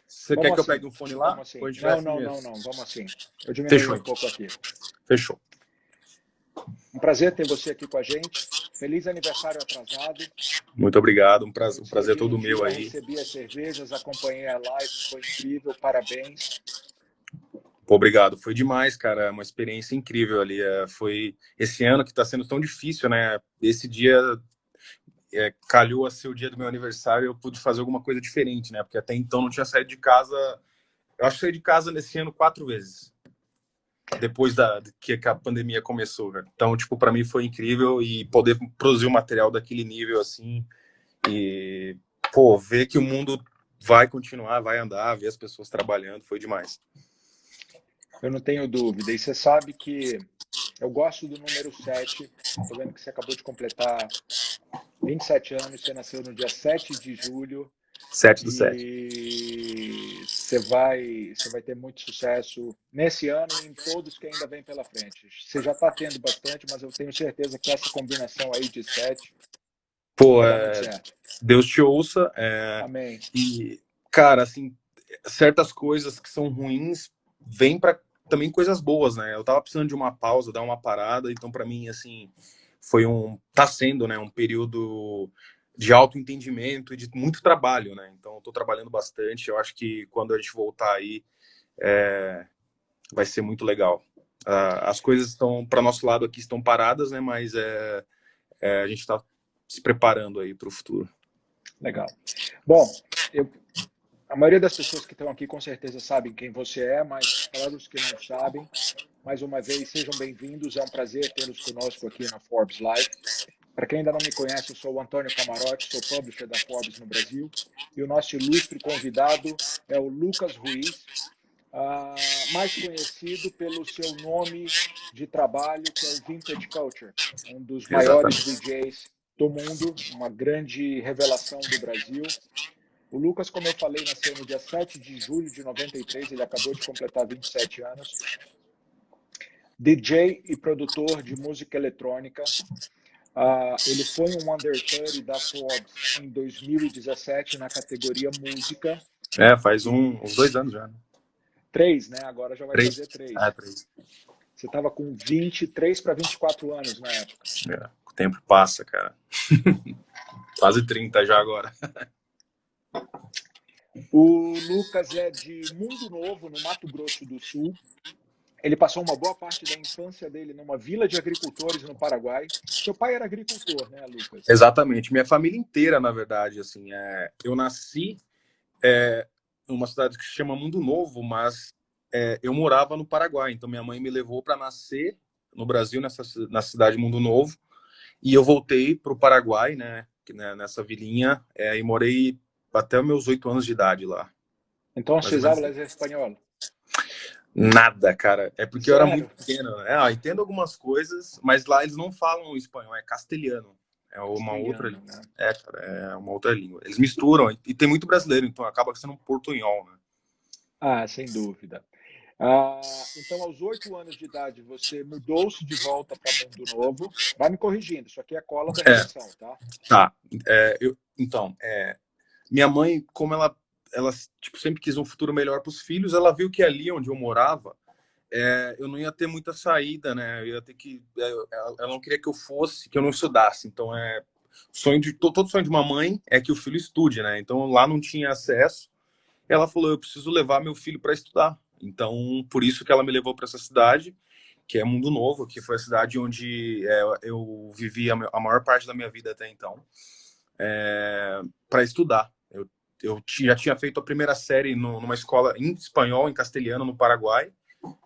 Você quer Vamos que eu assim, pegue um fone lá? vamos assim. Ou a gente vai Não, assim não, mesmo? não, não, vamos assim. Eu diminui Fechou, um então. pouco aqui. Fechou. Um prazer ter você aqui com a gente. Feliz aniversário atrasado. Muito obrigado. No Um seu prazer todo meu dia, aí. recebi as cervejas, acompanhei a live, foi incrível, parabéns. Pô, obrigado. Foi demais, cara. É uma experiência incrível ali. Foi esse ano que está sendo tão difícil, né? Esse dia calhou a ser o dia do meu aniversário e eu pude fazer alguma coisa diferente, né? Porque até então não tinha saído de casa. Eu acho que saí de casa nesse ano 4 vezes. Depois que a pandemia começou, velho. Então, tipo, para mim foi incrível e poder produzir um material daquele nível assim e, pô, ver que o mundo vai continuar, vai andar, ver as pessoas trabalhando, foi demais. Eu não tenho dúvida. E você sabe que eu gosto do número 7. Estou vendo que você acabou de completar 27 anos, você nasceu no dia 7 de julho 7/7. e você vai ter muito sucesso nesse ano e em todos que ainda vem pela frente. Você já está tendo bastante, mas eu tenho certeza que essa combinação aí de 7 Pô, vai dar muito certo. Deus te ouça. Amém. E, cara, assim, certas coisas que são ruins vêm para também coisas boas, né? Eu tava precisando de uma pausa, dar uma parada, então para mim, assim, tá sendo, né, um período de autoentendimento e de muito trabalho, né? Então eu tô trabalhando bastante, eu acho que quando a gente voltar aí, vai ser muito legal. As coisas estão, para nosso lado aqui, estão paradas, né? Mas a gente está se preparando aí para o futuro. Legal. Bom, a maioria das pessoas que estão aqui com certeza sabem quem você é, mas para os que não sabem, mais uma vez, sejam bem-vindos. É um prazer tê-los conosco aqui na Forbes Live. Para quem ainda não me conhece, eu sou o Antônio Camarote, sou publisher da Forbes no Brasil. E o nosso ilustre convidado é o Lucas Ruiz, mais conhecido pelo seu nome de trabalho, que é o Vintage Culture, um dos maiores Exatamente. DJs do mundo, uma grande revelação do Brasil. O Lucas, como eu falei, nasceu no dia 7 de julho de 93, ele acabou de completar 27 anos. DJ e produtor de música eletrônica. Ele foi um Under 30 da Forbes em 2017 na categoria música. Faz E uns 2 anos já, né? 3, né? Agora já vai 3. fazer 3. 3. Você estava com 23 para 24 anos na época. O tempo passa, cara. Quase 30 já agora. O Lucas é de Mundo Novo, no Mato Grosso do Sul. Ele passou uma boa parte da infância dele numa vila de agricultores no Paraguai. Seu pai era agricultor, né, Lucas? Exatamente. Minha família inteira, na verdade, assim, eu nasci em uma cidade que se chama Mundo Novo, mas eu morava no Paraguai. Então minha mãe me levou para nascer no Brasil, na cidade Mundo Novo, e eu voltei para o Paraguai, né, nessa vilinha, e morei até os meus 8 anos de idade lá. Então, Mais ou vocês menos. hablam espanhol? Nada, cara. É porque eu era muito Sério? pequeno. Entendo algumas coisas, mas lá eles não falam espanhol, é castelhano. É uma outra Castelhano, língua. né? Cara, é uma outra língua. Eles misturam, e tem muito brasileiro, então acaba sendo um portunhol, né? Sem dúvida. Então, aos 8 anos de idade, você mudou-se de volta para Mundo Novo. Vai me corrigindo, isso aqui é cola da É, redação, tá? tá. Então, minha mãe, como ela tipo, sempre quis um futuro melhor para os filhos, ela viu que ali onde eu morava, eu não ia ter muita saída, né? Eu ia ter que. Ela não queria que eu fosse, que eu não estudasse. Então, todo sonho de uma mãe é que o filho estude, né? Então, lá não tinha acesso. Ela falou: eu preciso levar meu filho para estudar. Então, por isso que ela me levou para essa cidade, que é Mundo Novo, que foi a cidade onde eu vivi a maior parte da minha vida até então, para estudar. Eu já tinha feito a primeira série numa escola em espanhol, em castelhano, no Paraguai.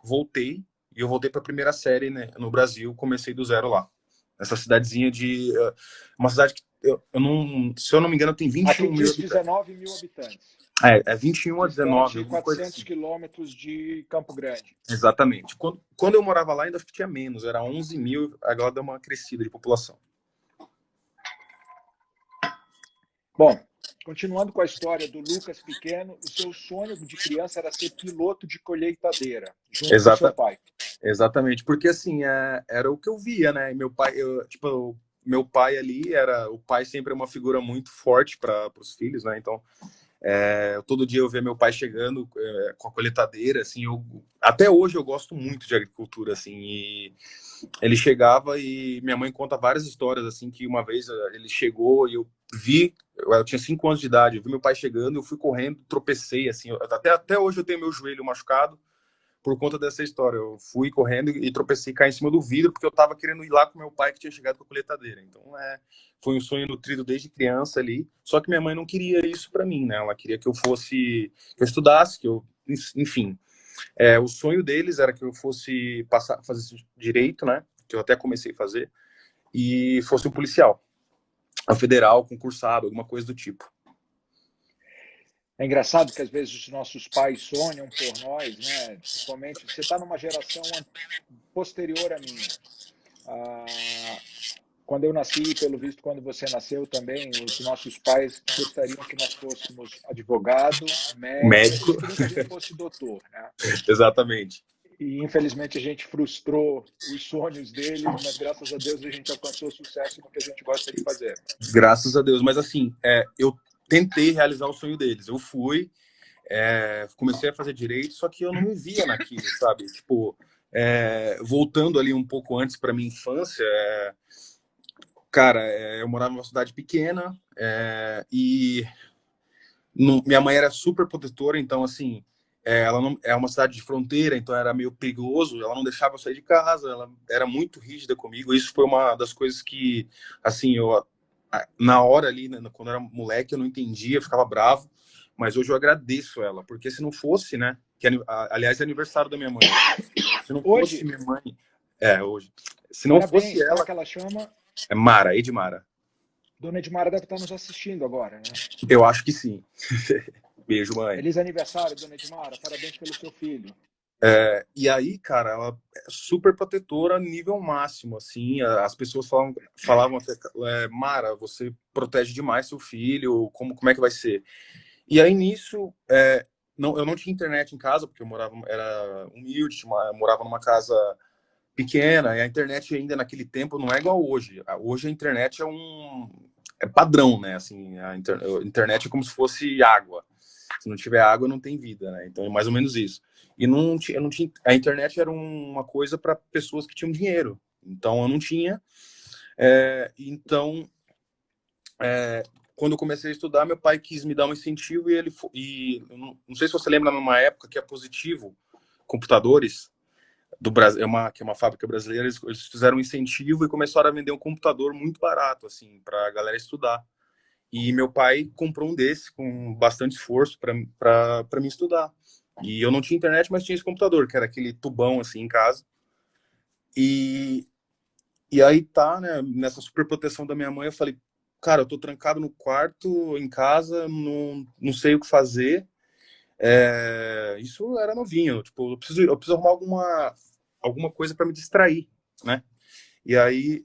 Voltei, e eu voltei para a primeira série, né, no Brasil, comecei do zero lá. Essa cidadezinha uma cidade que, eu não, se eu não me engano, tem Aqui 21 mil diz habitantes. 19 mil habitantes. 21 a 19, Distante alguma coisa 400 assim. quilômetros de Campo Grande. Exatamente. Quando eu morava lá, ainda tinha menos, era 11 mil, agora deu uma crescida de população. Bom, continuando com a história do Lucas pequeno, o seu sonho de criança era ser piloto de colheitadeira, junto com seu Exata, pai. exatamente, porque assim, era o que eu via, né? E meu pai, meu pai ali o pai sempre é uma figura muito forte para os filhos, né? Então, Todo dia eu via meu pai chegando com a coletadeira, assim, até hoje eu gosto muito de agricultura, assim, e ele chegava e minha mãe conta várias histórias, assim, que uma vez ele chegou e eu tinha 5 anos de idade, eu vi meu pai chegando, eu fui correndo, tropecei, assim, até hoje eu tenho meu joelho machucado, por conta dessa história. Eu fui correndo e tropecei e caí em cima do vidro porque eu tava querendo ir lá com meu pai que tinha chegado com a coletadeira. Então, foi um sonho nutrido desde criança ali. Só que minha mãe não queria isso para mim, né? Ela queria que eu fosse, que eu estudasse, que eu, enfim. O sonho deles era que eu fosse fazer direito, né? Que eu até comecei a fazer e fosse um policial, a federal, concursado, alguma coisa do tipo. É engraçado que às vezes os nossos pais sonham por nós, né? Principalmente, você está numa geração posterior à minha. Ah, quando eu nasci, pelo visto, quando você nasceu também, os nossos pais gostariam que nós fôssemos advogado, médico, Médico, eles queriam que a gente fosse doutor, né? exatamente. E infelizmente a gente frustrou os sonhos deles, mas graças a Deus a gente alcançou sucesso no que a gente gosta de fazer. Graças a Deus. Mas assim, eu tentei realizar o sonho deles. Eu fui, comecei a fazer direito, só que eu não me via naquilo, sabe? Tipo, voltando ali um pouco antes para minha infância, cara, eu morava numa cidade pequena e minha mãe era super protetora, então assim, ela não é uma cidade de fronteira, então era meio perigoso, ela não deixava eu sair de casa, ela era muito rígida comigo. Isso foi uma das coisas que, assim, eu na hora ali, né, quando eu era moleque, eu não entendia, eu ficava bravo, mas hoje eu agradeço ela, porque se não fosse, né, aliás, é aniversário da minha mãe. Se não fosse Hoje, minha mãe, hoje. Se não fosse parabéns, como é ela, que ela chama? é Mara, Edmara. Dona Edmara deve estar nos assistindo agora, né? Eu acho que sim. Beijo, mãe. Feliz aniversário, Dona Edmara, parabéns pelo seu filho. E aí, cara, ela é super protetora nível máximo, assim, as pessoas falavam até, Mara, você protege demais seu filho, como é que vai ser? E aí, nisso, não, eu não tinha internet em casa, porque era humilde, morava numa casa pequena, e a internet ainda naquele tempo não é igual hoje. Hoje a internet é padrão, né? Assim, a internet é como se fosse água. Se não tiver água, não tem vida, né? Então é mais ou menos isso. E eu não tinha, a internet era uma coisa para pessoas que tinham dinheiro. Então eu não tinha. Então, quando eu comecei a estudar, meu pai quis me dar um incentivo e não sei se você lembra numa época que a Positivo Computadores do Brasil, que é uma fábrica brasileira, eles fizeram um incentivo e começaram a vender um computador muito barato, assim, para a galera estudar. E meu pai comprou um desse com bastante esforço para me estudar. E eu não tinha internet, mas tinha esse computador, que era aquele tubão, assim, em casa. E, e aí tá, né, nessa super proteção da minha mãe, eu falei, cara, eu tô trancado no quarto, em casa, não sei o que fazer. Isso era novinho, tipo, eu preciso arrumar alguma coisa para me distrair, né? E aí,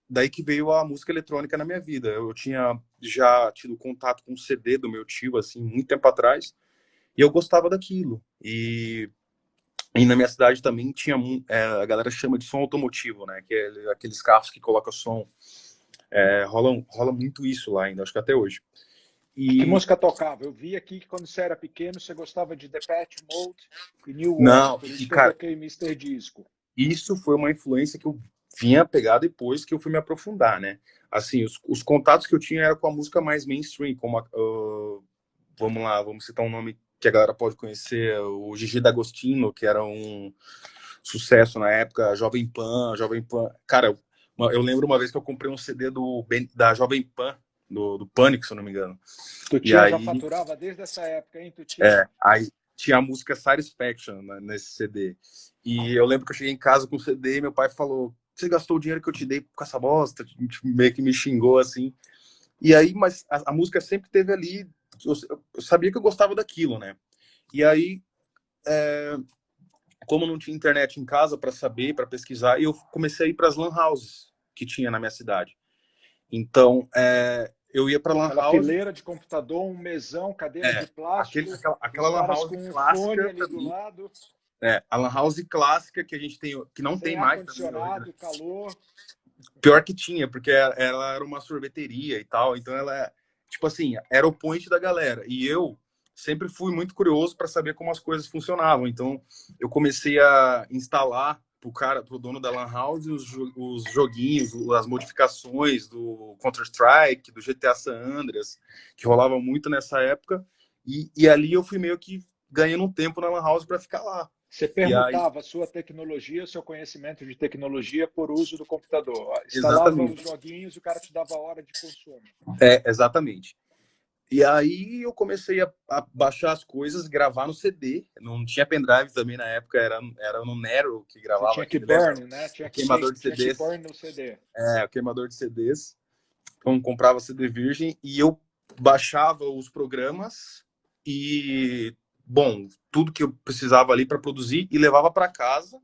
daí que veio a música eletrônica na minha vida. Eu tinha já tido contato com o CD do meu tio, assim, muito tempo atrás, e eu gostava daquilo. E na minha cidade também tinha, a galera chama de som automotivo, né? Que é aqueles carros que colocam som. Rola muito isso lá ainda, acho que até hoje. Que E, música tocava? Eu vi aqui que quando você era pequeno você gostava de Depeche Mode e New Order, não, por isso e que eu cara, toquei Mister Disco. isso foi uma influência que eu vinha pegar depois que eu fui me aprofundar, né? Assim, os contatos que eu tinha eram com a música mais mainstream, como vamos lá, vamos citar um nome que a galera pode conhecer, o Gigi D'Agostino, que era um sucesso na época, Jovem Pan. Cara, eu lembro uma vez que eu comprei um CD da Jovem Pan, do Pânico, se eu não me engano. Tu E tinha já aí, faturava desde essa época, hein? Tu tinha? aí tinha a música Satisfaction, né, nesse CD. E eu lembro que eu cheguei em casa com o CD e meu pai falou: Você gastou o dinheiro que eu te dei com essa bosta? Tipo, meio que me xingou assim. E aí, mas a música sempre teve ali. Eu sabia que eu gostava daquilo, né? E aí, como não tinha internet em casa para saber, para pesquisar, eu comecei a ir para as lan houses que tinha na minha cidade. Então, eu ia para lan Aquela house, fileira de computador, um mesão, cadeira de plástico, aquela os lan caras house com um fone clássica ali para do mim. lado, A lan house clássica que a gente tem, que não tem sem mais também hoje, né? ar-condicionado, calor. Pior que tinha, porque ela era uma sorveteria e tal, então tipo assim, era o point da galera. E eu sempre fui muito curioso para saber como as coisas funcionavam. Então, eu comecei a instalar pro dono da Lan House os joguinhos, as modificações do Counter-Strike, do GTA San Andreas, que rolavam muito nessa época. E ali eu fui meio que ganhando um tempo na Lan House para ficar lá. Você E aí, permutava a sua tecnologia, seu conhecimento de tecnologia por uso do computador. Instalava os exatamente. joguinhos e o cara te dava a hora de consumo. Exatamente. E aí eu comecei a baixar as coisas, gravar no CD. Não tinha pendrive também na época, era no Nero que Você gravava tinha que aquele, lembra? burn, né? O queimador de Tinha que CDs. burn no CD. O queimador de CDs. Então comprava CD virgem e eu baixava os programas e, bom, tudo que eu precisava ali para produzir e levava para casa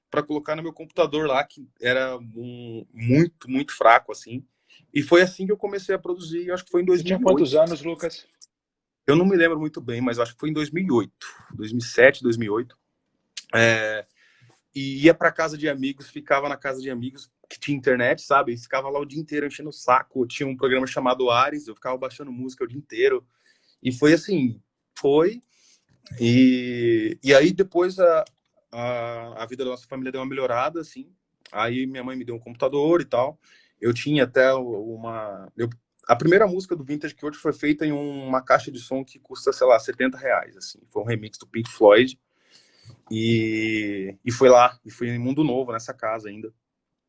para colocar no meu computador lá, que era muito, muito fraco, assim. E foi assim que eu comecei a produzir, eu acho que foi em Você tinha quantos 2008. anos, Lucas? Eu não me lembro muito bem, mas acho que foi em 2008, 2007, 2008. É, e ia para casa de amigos, ficava na casa de amigos que tinha internet, sabe? E ficava lá o dia inteiro enchendo o saco. Tinha um programa chamado Ares, eu ficava baixando música o dia inteiro. E foi assim, foi. E aí depois a vida da nossa família deu uma melhorada, assim. Aí minha mãe me deu um computador e tal. Eu tinha até a primeira música do Vintage que hoje foi feita em uma caixa de som que custa, sei lá, R$ 70, assim. Foi um remix do Pink Floyd. E foi lá, e foi em Mundo Novo, nessa casa ainda.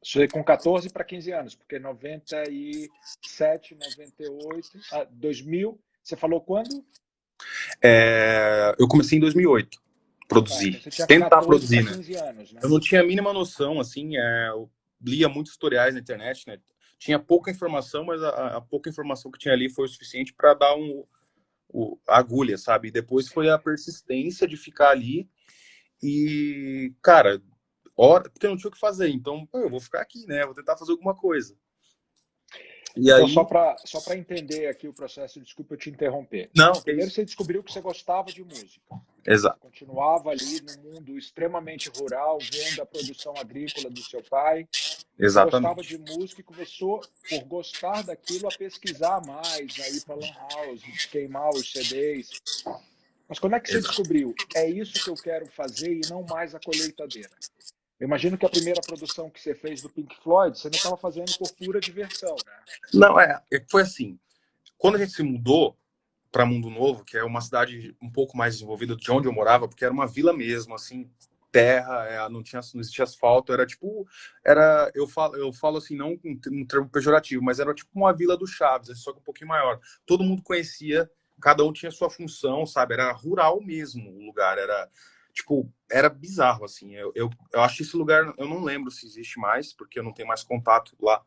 Isso aí com 14 para 15 anos, porque 97, 98, 2000, você falou quando? Eu comecei em 2008, Tá, então produzir, você tinha tentar 14 para produzir, né? 15 anos, Eu né? não tinha a mínima noção, assim, eu lia muitos tutoriais na internet, né? Tinha pouca informação, mas a pouca informação que tinha ali foi o suficiente para dar a agulha, sabe? E depois foi a persistência de ficar ali e, cara, porque eu não tinha o que fazer, então eu vou ficar aqui, né? Vou tentar fazer alguma coisa. E Então, aí, só para entender aqui o processo, desculpa eu te interromper. não, que é Primeiro, isso? você descobriu que você gostava de música. Você Exato, continuava ali no mundo extremamente rural, vendo a produção agrícola do seu pai. Você gostava exatamente. de música e começou, por gostar daquilo, a pesquisar mais, a ir para Lan House, queimar os CDs. Mas quando é que você Exato. descobriu? É isso que eu quero fazer e não mais a colheitadeira. Eu imagino que a primeira produção que você fez do Pink Floyd, você não estava fazendo por pura diversão, né? Não, foi assim. Quando a gente se mudou para Mundo Novo, que é uma cidade um pouco mais desenvolvida de onde eu morava, porque era uma vila mesmo, assim, terra, não existia asfalto, era tipo, eu falo assim, não com um termo pejorativo, mas era tipo uma vila do Chaves, só que um pouquinho maior. Todo mundo conhecia, cada um tinha sua função, sabe? Era rural mesmo o lugar, era tipo, era bizarro, assim. Eu acho que esse lugar, eu não lembro se existe mais, porque eu não tenho mais contato lá.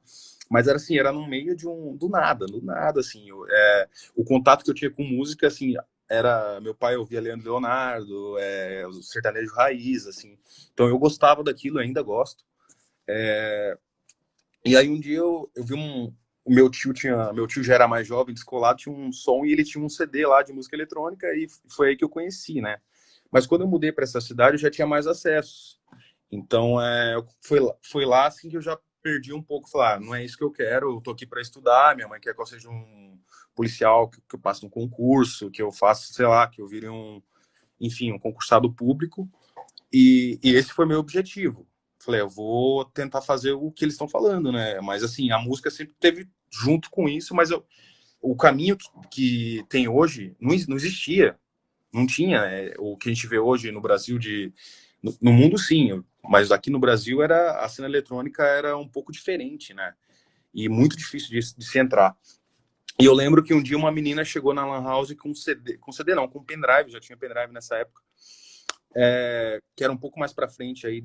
Mas era assim, era no meio do nada, assim. O contato que eu tinha com música, assim, era meu pai ouvia Leandro Leonardo, o sertanejo raiz, assim. Então eu gostava daquilo, ainda gosto. E aí um dia eu vi meu tio já era mais jovem, descolado, tinha um som e ele tinha um CD lá de música eletrônica e foi aí que eu conheci, né? Mas quando eu mudei para essa cidade, eu já tinha mais acesso. Então, foi lá assim que eu já perdi um pouco. Falar, não é isso que eu quero, eu tô aqui para estudar. Minha mãe quer que eu seja um policial, que eu passe um concurso, que eu faça, sei lá, que eu vire enfim, um concursado público. E esse foi meu objetivo. Falei, eu vou tentar fazer o que eles estão falando, né? Mas assim, a música sempre teve junto com isso, mas o caminho que tem hoje não existia. Não tinha o que a gente vê hoje no Brasil no mundo sim, mas aqui no Brasil a cena eletrônica era um pouco diferente, né? E muito difícil de se entrar. E eu lembro que um dia uma menina chegou na Lan House com CD não, com pendrive, já tinha pendrive nessa época, que era um pouco mais para frente aí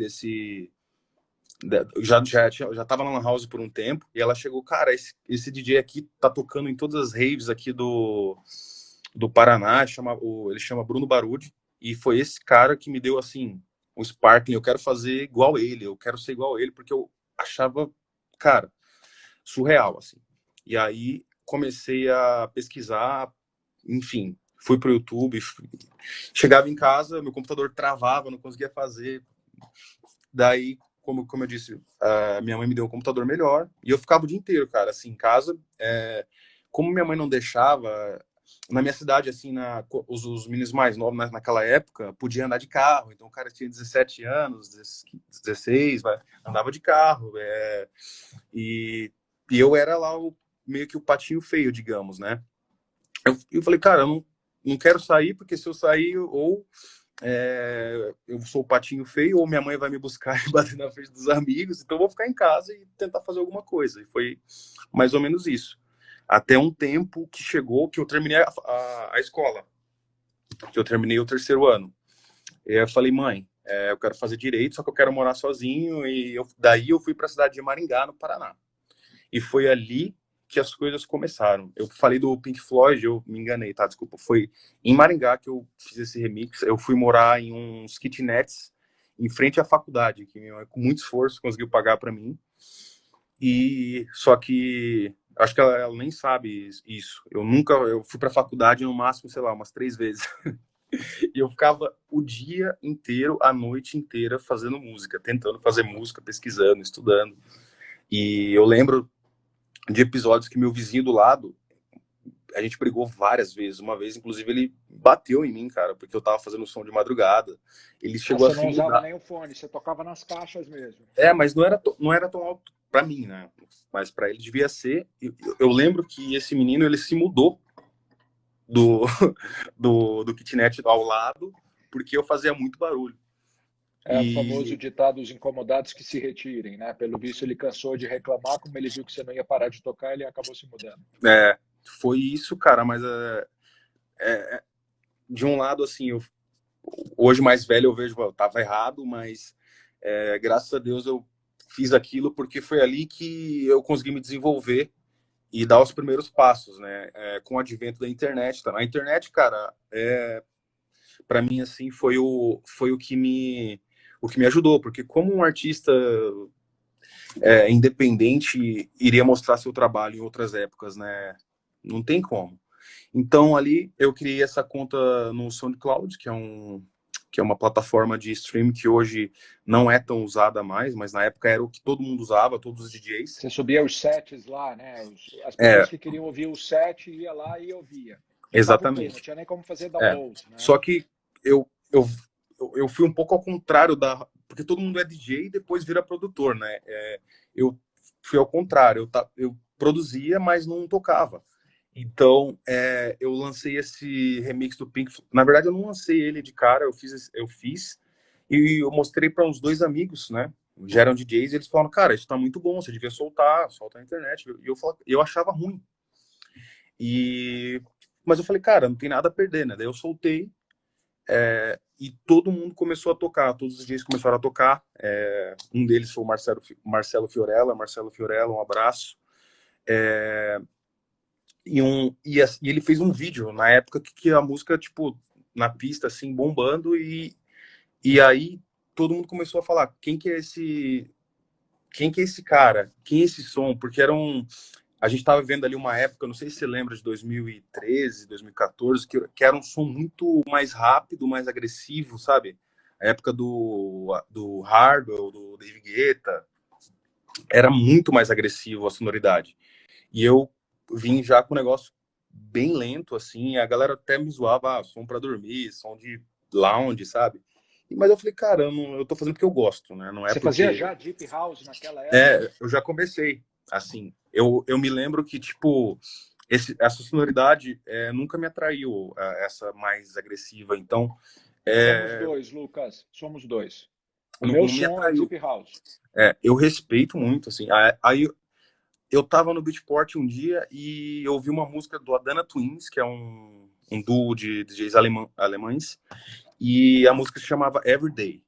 já tava na Lan House por um tempo, e ela chegou, cara, esse DJ aqui tá tocando em todas as raves aqui do Paraná, ele chama Bruno Barudi, e foi esse cara que me deu, assim, o sparkling, eu quero fazer igual ele, eu quero ser igual ele, porque eu achava, cara, surreal, assim. E aí comecei a pesquisar, enfim, fui pro YouTube, chegava em casa, meu computador travava, não conseguia fazer, daí como eu disse, minha mãe me deu um computador melhor e eu ficava o dia inteiro, cara, assim, em casa, como minha mãe não deixava, na minha cidade, assim, os meninos mais novos naquela época podiam andar de carro. Então o cara tinha 17 anos, 16, andava de carro. E, e eu era lá meio que o patinho feio, digamos, né? Eu falei, cara, eu não quero sair, porque se eu sair, ou eu sou o patinho feio, ou minha mãe vai me buscar e bater na frente dos amigos, então eu vou ficar em casa e tentar fazer alguma coisa. E foi mais ou menos isso. Até um tempo que chegou, que eu terminei a escola, que eu terminei o terceiro ano. E eu falei, mãe, eu quero fazer direito, só que eu quero morar sozinho, e daí eu fui para a cidade de Maringá, no Paraná. E foi ali que as coisas começaram. Eu falei do Pink Floyd, eu me enganei, tá? Desculpa. Foi em Maringá que eu fiz esse remix. Eu fui morar em uns kitnets em frente à faculdade, que minha mãe, com muito esforço, conseguiu pagar para mim. E só que acho que ela nem sabe isso. Eu fui para a faculdade no máximo, sei lá, umas 3 vezes. E eu ficava o dia inteiro, a noite inteira fazendo música, tentando fazer música, pesquisando, estudando. E eu lembro de episódios que meu vizinho do lado, a gente brigou várias vezes. Uma vez, inclusive, ele bateu em mim, cara, porque eu tava fazendo som de madrugada. Ele chegou a Você se não usava mudar. nem o fone, você tocava nas caixas mesmo. Mas não era tão alto pra mim, né? Mas pra ele devia ser. Eu lembro que esse menino, ele se mudou do, do kitnet ao lado, porque eu fazia muito barulho. É o famoso E ditado, os incomodados que se retirem, né? Pelo visto, ele cansou de reclamar, como ele viu que você não ia parar de tocar, ele acabou se mudando. foi isso, cara, mas de um lado, assim, hoje mais velho eu vejo, eu tava errado, mas graças a Deus eu fiz aquilo porque foi ali que eu consegui me desenvolver e dar os primeiros passos, né? Com o advento da internet. Tá? A internet, cara, para mim assim foi o que me ajudou, porque como um artista independente iria mostrar seu trabalho em outras épocas, né? Não tem como. Então ali eu criei essa conta no SoundCloud, que é uma plataforma de streaming que hoje não é tão usada mais, mas na época era o que todo mundo usava, todos os DJs. Você subia os sets lá, né? As pessoas É, que queriam ouvir o set ia lá e ouvia. Ficava o play, não exatamente. tinha nem como fazer É. download, né? Só que eu, eu, eu fui um pouco ao contrário porque todo mundo é DJ e depois vira produtor, né? Eu fui ao contrário, eu produzia, mas não tocava. Então, eu lancei esse remix do Pink. Na verdade, eu não lancei ele de cara, eu fiz e eu mostrei para uns dois amigos, né? Já eram DJs, e eles falaram, cara, isso tá muito bom, você devia solta na internet. E eu achava ruim. Mas eu falei, cara, não tem nada a perder, né? Daí eu soltei, e todo mundo começou a tocar, todos os DJs começaram a tocar. Um deles foi o Marcelo Fiorella. Marcelo Fiorella, um abraço. E ele fez um vídeo na época que a música, tipo, na pista, assim, bombando, e aí todo mundo começou a falar, quem que é esse cara? Quem é esse som? Porque a gente estava vivendo ali uma época, não sei se você lembra, de 2013, 2014, que era um som muito mais rápido, mais agressivo, sabe? A época do Hardwell, do David Guetta, era muito mais agressivo a sonoridade. E eu vim já com um negócio bem lento, assim, a galera até me zoava, som pra dormir, som de lounge, sabe? Mas eu falei, cara, eu tô fazendo porque eu gosto, né? Não é Você fazia porque... já Deep House naquela época? Eu já comecei, assim, eu me lembro que, tipo, essa sonoridade nunca me atraiu, essa mais agressiva, então Somos é, dois, Lucas. Somos dois. O não, meu não me som é atraiu. Deep House. Eu respeito muito, assim, aí eu tava no Beatport um dia e eu ouvi uma música do Adana Twins, que é um duo de DJs alemães, e a música se chamava Everyday.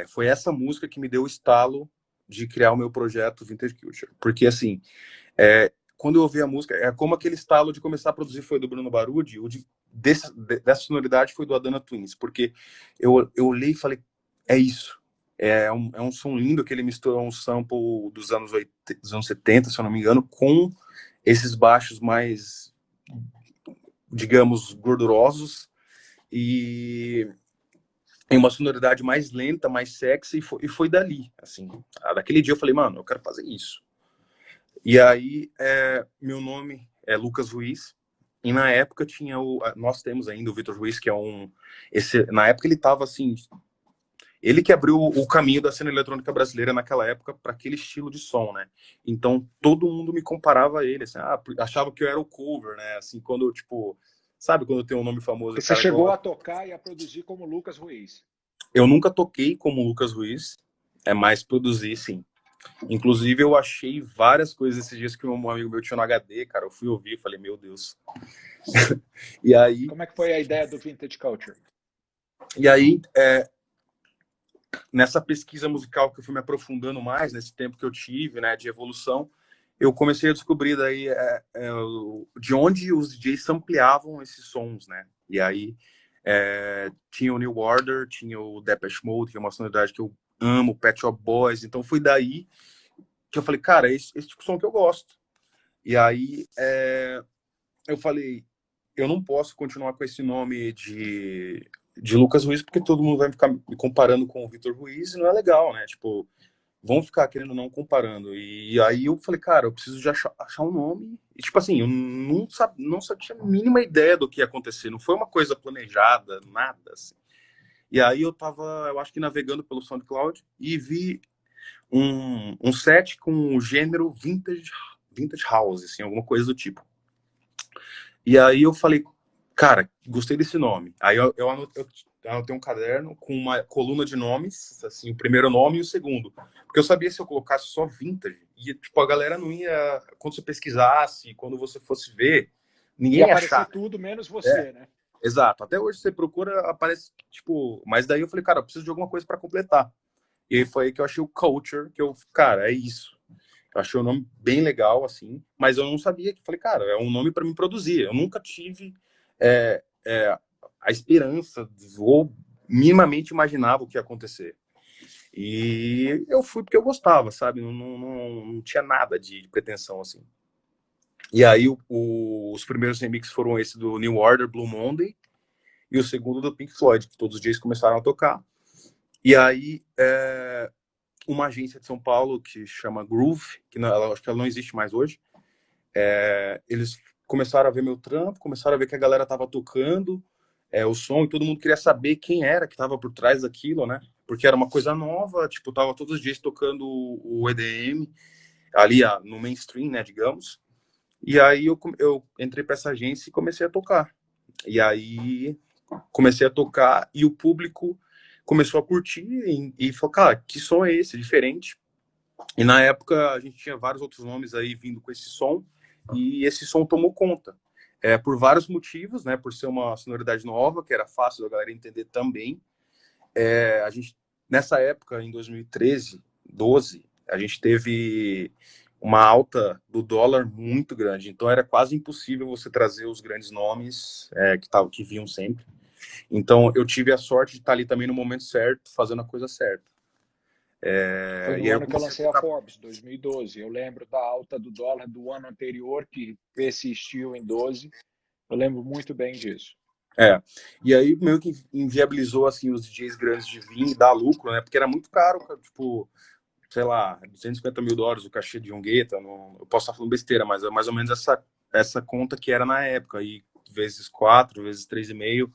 Foi essa música que me deu o estalo de criar o meu projeto Vintage Culture. Porque, assim, quando eu ouvi a música, como aquele estalo de começar a produzir foi do Bruno Barudi, dessa sonoridade foi do Adana Twins. Porque eu olhei e falei, é isso. É um som lindo que ele misturou um sample dos anos 70, se eu não me engano, com esses baixos mais, digamos, gordurosos e em uma sonoridade mais lenta, mais sexy, e foi dali, assim. Daquele dia eu falei, mano, eu quero fazer isso. E aí, meu nome Lucas Ruiz. E na época tinha nós temos ainda o Vitor Ruiz, que é na época ele estava assim, ele que abriu o caminho da cena eletrônica brasileira naquela época para aquele estilo de som, né? Então todo mundo me comparava a ele, assim, achava que eu era o cover, né? Assim, quando tipo, sabe quando tem um nome famoso, E o você cara chegou a gosta. tocar e a produzir como Lucas Ruiz. Eu nunca toquei como Lucas Ruiz, é mais produzir, sim. Inclusive, eu achei várias coisas esses dias que um amigo meu tinha no HD, cara. Eu fui ouvir e falei, meu Deus. E aí, Como é que foi a ideia do Vintage Culture? e aí nessa pesquisa musical que eu fui me aprofundando mais, nesse tempo que eu tive, né, de evolução, eu comecei a descobrir daí de onde os DJs ampliavam esses sons, né? E aí tinha o New Order, tinha o Depeche Mode, que é uma sonoridade que eu amo, Pet Shop Boys. Então foi daí que eu falei, cara, esse tipo de som que eu gosto. E aí eu falei, eu não posso continuar com esse nome de Lucas Ruiz, porque todo mundo vai ficar me comparando com o Vitor Ruiz e não é legal, né? Tipo, vão ficar querendo não comparando. E aí eu falei, cara, eu preciso de achar um nome. E tipo assim, eu não tinha a mínima ideia do que ia acontecer. Não foi uma coisa planejada, nada assim. E aí eu acho que navegando pelo SoundCloud e vi um set com o gênero vintage house, assim, alguma coisa do tipo. E aí eu falei, cara, gostei desse nome. Aí eu anotei um caderno com uma coluna de nomes, assim, o primeiro nome e o segundo. Porque eu sabia se eu colocasse só vintage, e tipo, a galera não ia. Quando você pesquisasse, quando você fosse ver, Ia ninguém ia aparecer achar. tudo menos É, você, né? exato. Até hoje você procura, aparece, tipo. Mas daí eu falei, cara, eu preciso de alguma coisa para completar. E aí foi aí que eu achei o Culture, que eu, cara, é isso. Eu achei o nome bem legal, assim, mas eu não sabia que. Falei, cara, é um nome para me produzir. Eu nunca tive é, é, a esperança, ou minimamente imaginava o que ia acontecer. E eu fui porque eu gostava, sabe? Não tinha nada de pretensão, assim. E aí os primeiros remixes foram esse do New Order, Blue Monday, e o segundo do Pink Floyd, que todos os dias começaram a tocar. E aí uma agência de São Paulo que chama Groove, que acho que ela não existe mais hoje, eles começaram a ver meu trampo, começaram a ver que a galera tava tocando o som e todo mundo queria saber quem era que tava por trás daquilo, né? Porque era uma coisa nova, tipo, tava todos os dias tocando o EDM ali no mainstream, né, digamos. E aí eu entrei para essa agência e comecei a tocar. E aí comecei a tocar e o público começou a curtir e falou, cara, que som é esse? Diferente. E na época a gente tinha vários outros nomes aí vindo com esse som, e esse som tomou conta. Por vários motivos, né? Por ser uma sonoridade nova, que era fácil da galera entender também. A gente, nessa época, em 2013, 12, a gente teve uma alta do dólar muito grande. Então era quase impossível você trazer os grandes nomes que vinham sempre. Então eu tive a sorte de estar ali também no momento certo, fazendo a coisa certa. Foi E no aí eu ano que eu comecei a lancei a tocar. Forbes, 2012. Eu lembro da alta do dólar do ano anterior, que persistiu em 12. Eu lembro muito bem disso. E aí meio que inviabilizou assim os DJs grandes de vir e dar lucro, né? Porque era muito caro, cara, tipo, sei lá, US$ 250 mil o cachê de um Guetta. Eu posso estar falando besteira, mas é mais ou menos essa conta que era na época. E vezes 4, vezes 3,5,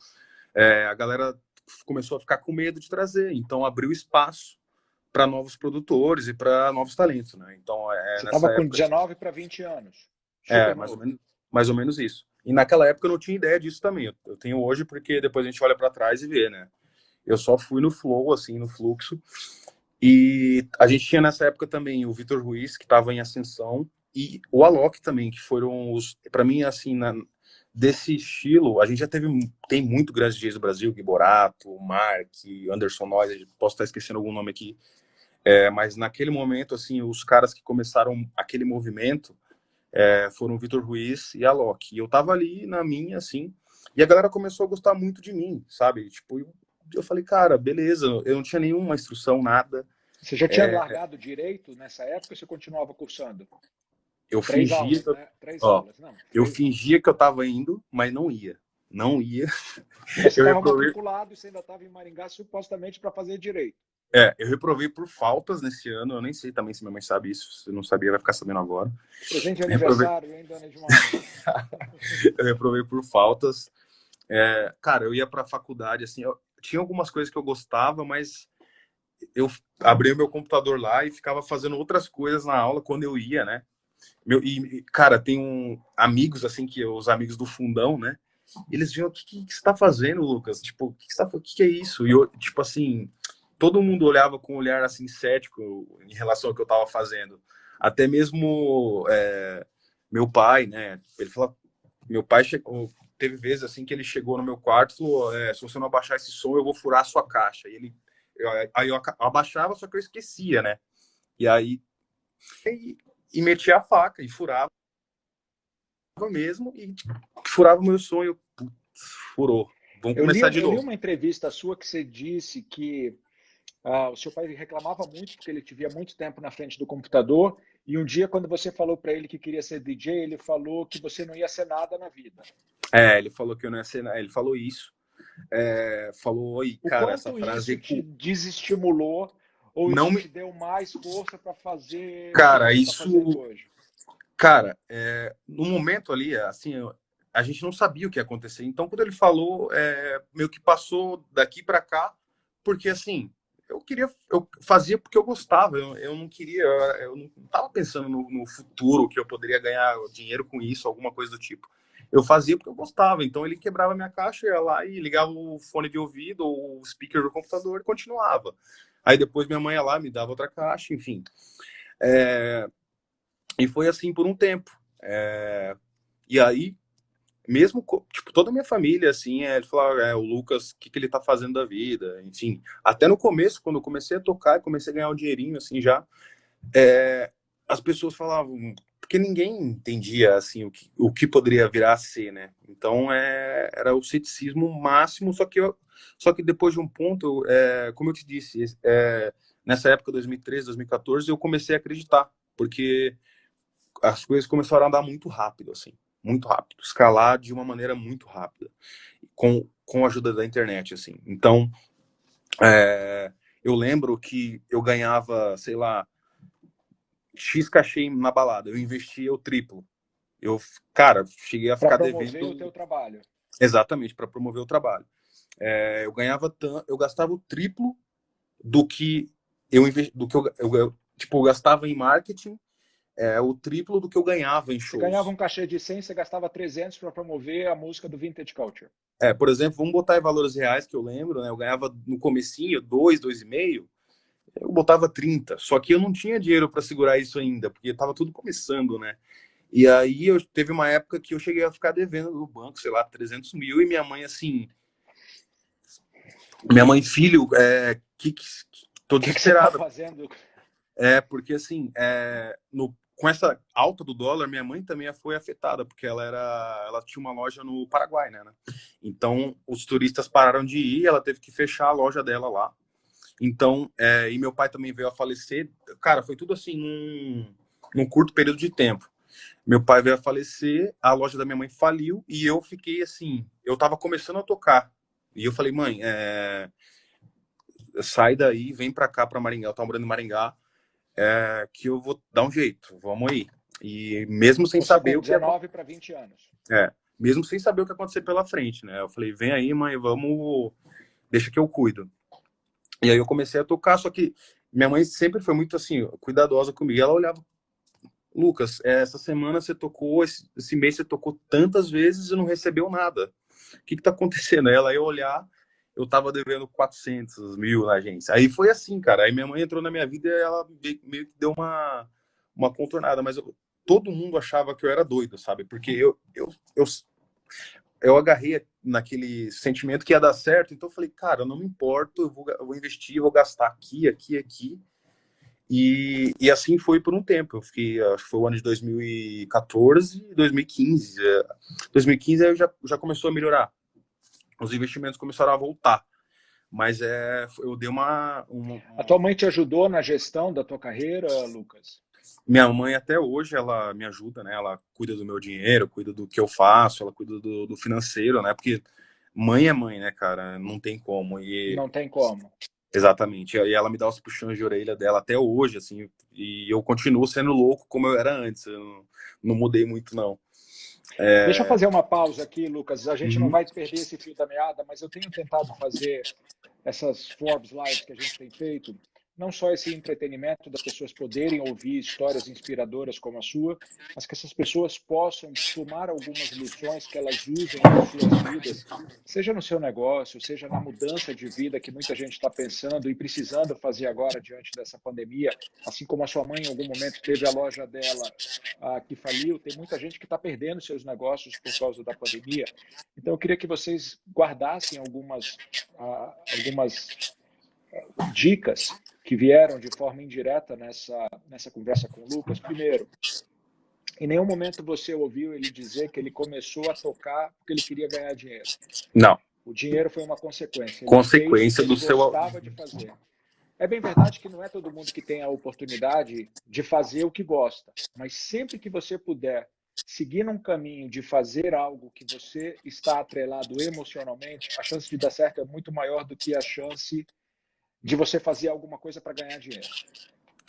a galera começou a ficar com medo de trazer. Então abriu espaço para novos produtores e para novos talentos, né? Então Você nessa estava com época 19 para 20 anos. Super novo. mais ou menos isso. E naquela época eu não tinha ideia disso também. Eu tenho hoje porque depois a gente olha para trás e vê, né? Eu só fui no flow, assim, no fluxo. E a gente tinha nessa época também o Vitor Ruiz, que estava em ascensão, e o Alok também, que foram para mim, assim, desse estilo, a gente já tem muito grandes DJs do Brasil, Gui Borato, Mark, Anderson Noise, posso estar esquecendo algum nome aqui, mas naquele momento, assim, os caras que começaram aquele movimento foram o Vitor Ruiz e a Alok. E eu tava ali na minha, assim, e a galera começou a gostar muito de mim, sabe? Tipo, eu falei, cara, beleza, eu não tinha nenhuma instrução, nada. Você já tinha largado direito nessa época ou você continuava cursando? Eu Três fingia aulas, que eu, né? Três ó, aulas, não. eu Três não. fingia que eu tava indo, mas não ia. Não ia. Mas você Eu ia estava pro... matriculado e você ainda estava em Maringá supostamente para fazer direito. Eu reprovei por faltas nesse ano. Eu nem sei também se minha mãe sabe isso. Se não sabia, vai ficar sabendo agora. Presente de Reprovei, aniversário, hein, dona Edmara? eu reprovei por faltas. Cara, eu ia pra faculdade, assim, tinha algumas coisas que eu gostava, mas eu abria o meu computador lá e ficava fazendo outras coisas na aula quando eu ia, né? Cara, tem amigos, assim, os amigos do fundão, né? Eles viam, o que você tá fazendo, Lucas? Tipo, o que é isso? E eu, tipo assim, todo mundo olhava com um olhar, assim, cético em relação ao que eu tava fazendo. Até mesmo meu pai, né? Ele falou, meu pai chegou, teve vezes, assim, que ele chegou no meu quarto e falou, se você não abaixar esse som, eu vou furar a sua caixa. Aí eu abaixava, só que eu esquecia, né? E aí, e metia a faca e furava mesmo, e furava o meu sonho. Putz, furou. Vamos começar de Eu li novo. uma entrevista sua que você disse que o seu pai reclamava muito porque ele te via muito tempo na frente do computador e um dia, quando você falou para ele que queria ser DJ, ele falou que você não ia ser nada na vida. Ele falou que eu não ia ser. Ele falou isso. Falou, oi, O cara, essa quanto isso frase. te desestimulou ou Não isso me. te deu mais força para fazer o que Cara, você está fazendo isso. hoje? Cara, no momento ali, assim, a gente não sabia o que ia acontecer. Então, quando ele falou, meio que passou daqui para cá, porque assim, eu fazia porque eu gostava, eu não queria, eu não estava pensando no futuro, que eu poderia ganhar dinheiro com isso, alguma coisa do tipo. Eu fazia porque eu gostava. Então, ele quebrava minha caixa, eu ia lá e ligava o fone de ouvido ou o speaker do computador e continuava. Aí depois minha mãe ia lá, me dava outra caixa, enfim. É, e foi assim por um tempo. E aí, mesmo, tipo, toda a minha família, assim, ele falava, o Lucas, o que ele tá fazendo da vida? Enfim, até no começo, quando eu comecei a tocar, comecei a ganhar um dinheirinho, assim, já, as pessoas falavam, porque ninguém entendia, assim, o que poderia virar a ser, né? Então, era o ceticismo máximo, só que depois de um ponto, como eu te disse, nessa época, 2013, 2014, eu comecei a acreditar, porque as coisas começaram a andar muito rápido, assim, muito rápido, escalar de uma maneira muito rápida, com a ajuda da internet, assim. Então, eu lembro que eu ganhava, sei lá, X cachê na balada, eu investia o triplo. Eu, cara, cheguei a Para ficar promover o devendo teu trabalho. exatamente para promover o trabalho. Eu ganhava eu gastava o triplo do que do que tipo, eu gastava em marketing, o triplo do que eu ganhava em Você ganhava shows. um cachê de 100, você gastava 300 para promover a música do Vintage Culture. Por exemplo, vamos botar em valores reais que eu lembro, né? Eu ganhava no comecinho 2,5, eu botava 30. Só que eu não tinha dinheiro para segurar isso ainda, porque estava tudo começando, né? E aí teve uma época que eu cheguei a ficar devendo no banco, sei lá, 300 mil, e minha mãe, assim, minha mãe, filho, tô O que você está desesperada. fazendo? Porque assim, com essa alta do dólar, minha mãe também foi afetada, porque ela tinha uma loja no Paraguai, né? Então, os turistas pararam de ir, ela teve que fechar a loja dela lá. Então, e meu pai também veio a falecer. Cara, foi tudo assim num curto período de tempo. Meu pai veio a falecer, a loja da minha mãe faliu e eu fiquei assim, eu tava começando a tocar. E eu falei, mãe, sai daí, vem pra cá, pra Maringá, eu tava morando em Maringá, que eu vou dar um jeito, vamos aí. E mesmo sem Você saber com o que ia, 19 para 20 anos. mesmo sem saber o que ia acontecer pela frente, né? Eu falei, vem aí, mãe, vamos, deixa que eu cuido. E aí eu comecei a tocar, só que minha mãe sempre foi muito assim, cuidadosa comigo. Ela olhava, Lucas, essa semana você tocou, esse mês você tocou tantas vezes e não recebeu nada. O que tá acontecendo? Aí ela ia olhar, eu tava devendo 400 mil na agência. Aí foi assim, cara. Aí minha mãe entrou na minha vida e ela meio que deu uma contornada, mas todo mundo achava que eu era doido, sabe? Porque eu agarrei naquele sentimento que ia dar certo, então eu falei, cara, eu não me importo, eu vou investir, eu vou gastar aqui, aqui, aqui. E assim foi por um tempo. Eu fiquei, acho que foi o ano de 2014, 2015. 2015 aí já começou a melhorar. Os investimentos começaram a voltar. Mas eu dei A tua mãe te ajudou na gestão da tua carreira, Lucas? Minha mãe até hoje, ela me ajuda, né? Ela cuida do meu dinheiro, cuida do que eu faço, ela cuida do financeiro, né? Porque mãe é mãe, né, cara? Não tem como. Não tem como. Exatamente. E ela me dá os puxões de orelha dela até hoje, assim, e eu continuo sendo louco como eu era antes. Eu não mudei muito, não. Deixa eu fazer uma pausa aqui, Lucas. A gente não Uhum. vai perder esse fio da meada, mas eu tenho tentado fazer essas Forbes Lives que a gente tem feito, não só esse entretenimento das pessoas poderem ouvir histórias inspiradoras como a sua, mas que essas pessoas possam tomar algumas lições que elas usem nas suas vidas, seja no seu negócio, seja na mudança de vida que muita gente está pensando e precisando fazer agora diante dessa pandemia, assim como a sua mãe em algum momento teve a loja dela que faliu, tem muita gente que está perdendo seus negócios por causa da pandemia. Então eu queria que vocês guardassem algumas dicas que vieram de forma indireta nessa conversa com o Lucas. Primeiro, em nenhum momento você ouviu ele dizer que ele começou a tocar porque ele queria ganhar dinheiro. Não. O dinheiro foi uma consequência. Ele fez o que Consequência ele do seu. gostava de fazer. É bem verdade que não é todo mundo que tem a oportunidade de fazer o que gosta, mas sempre que você puder seguir num caminho de fazer algo que você está atrelado emocionalmente, a chance de dar certo é muito maior do que a chance de você fazer alguma coisa para ganhar dinheiro.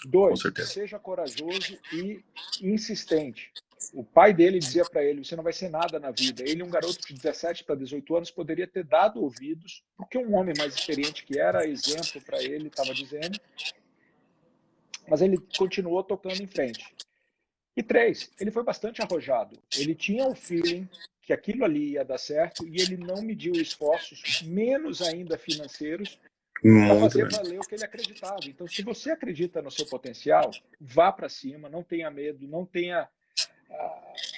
Com Dois, certeza. seja corajoso e insistente. O pai dele dizia para ele: você não vai ser nada na vida. Ele, um garoto de 17 para 18 anos, poderia ter dado ouvidos, porque um homem mais experiente que era exemplo para ele estava dizendo, mas ele continuou tocando em frente. E três, ele foi bastante arrojado. Ele tinha o feeling que aquilo ali ia dar certo e ele não mediu esforços, menos ainda financeiros, para Muito fazer grande. valer o que ele acreditava. Então, se você acredita no seu potencial, vá para cima, não tenha medo, não tenha.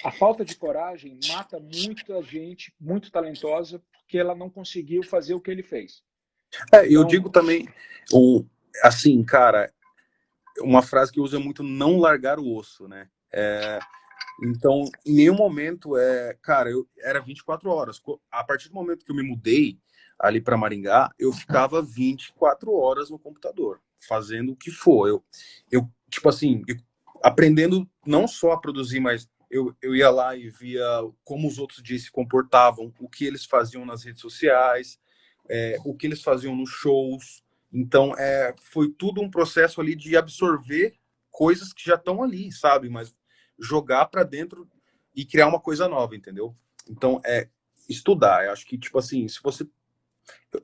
A falta de coragem mata muita gente muito talentosa porque ela não conseguiu fazer o que ele fez. Eu digo Então, também, o, assim, cara, uma frase que usa muito, não largar o osso, né? Então, em nenhum momento cara, eu era 24 horas. A partir do momento que eu me mudei ali para Maringá, eu ficava 24 horas no computador, fazendo o que for. Eu tipo assim, aprendendo não só a produzir, mas eu ia lá e via como os outros dias se comportavam, o que eles faziam nas redes sociais, o que eles faziam nos shows. Então, foi tudo um processo ali de absorver coisas que já estão ali, sabe? Mas jogar para dentro e criar uma coisa nova, entendeu? Então, estudar. Eu acho que, tipo assim, se você.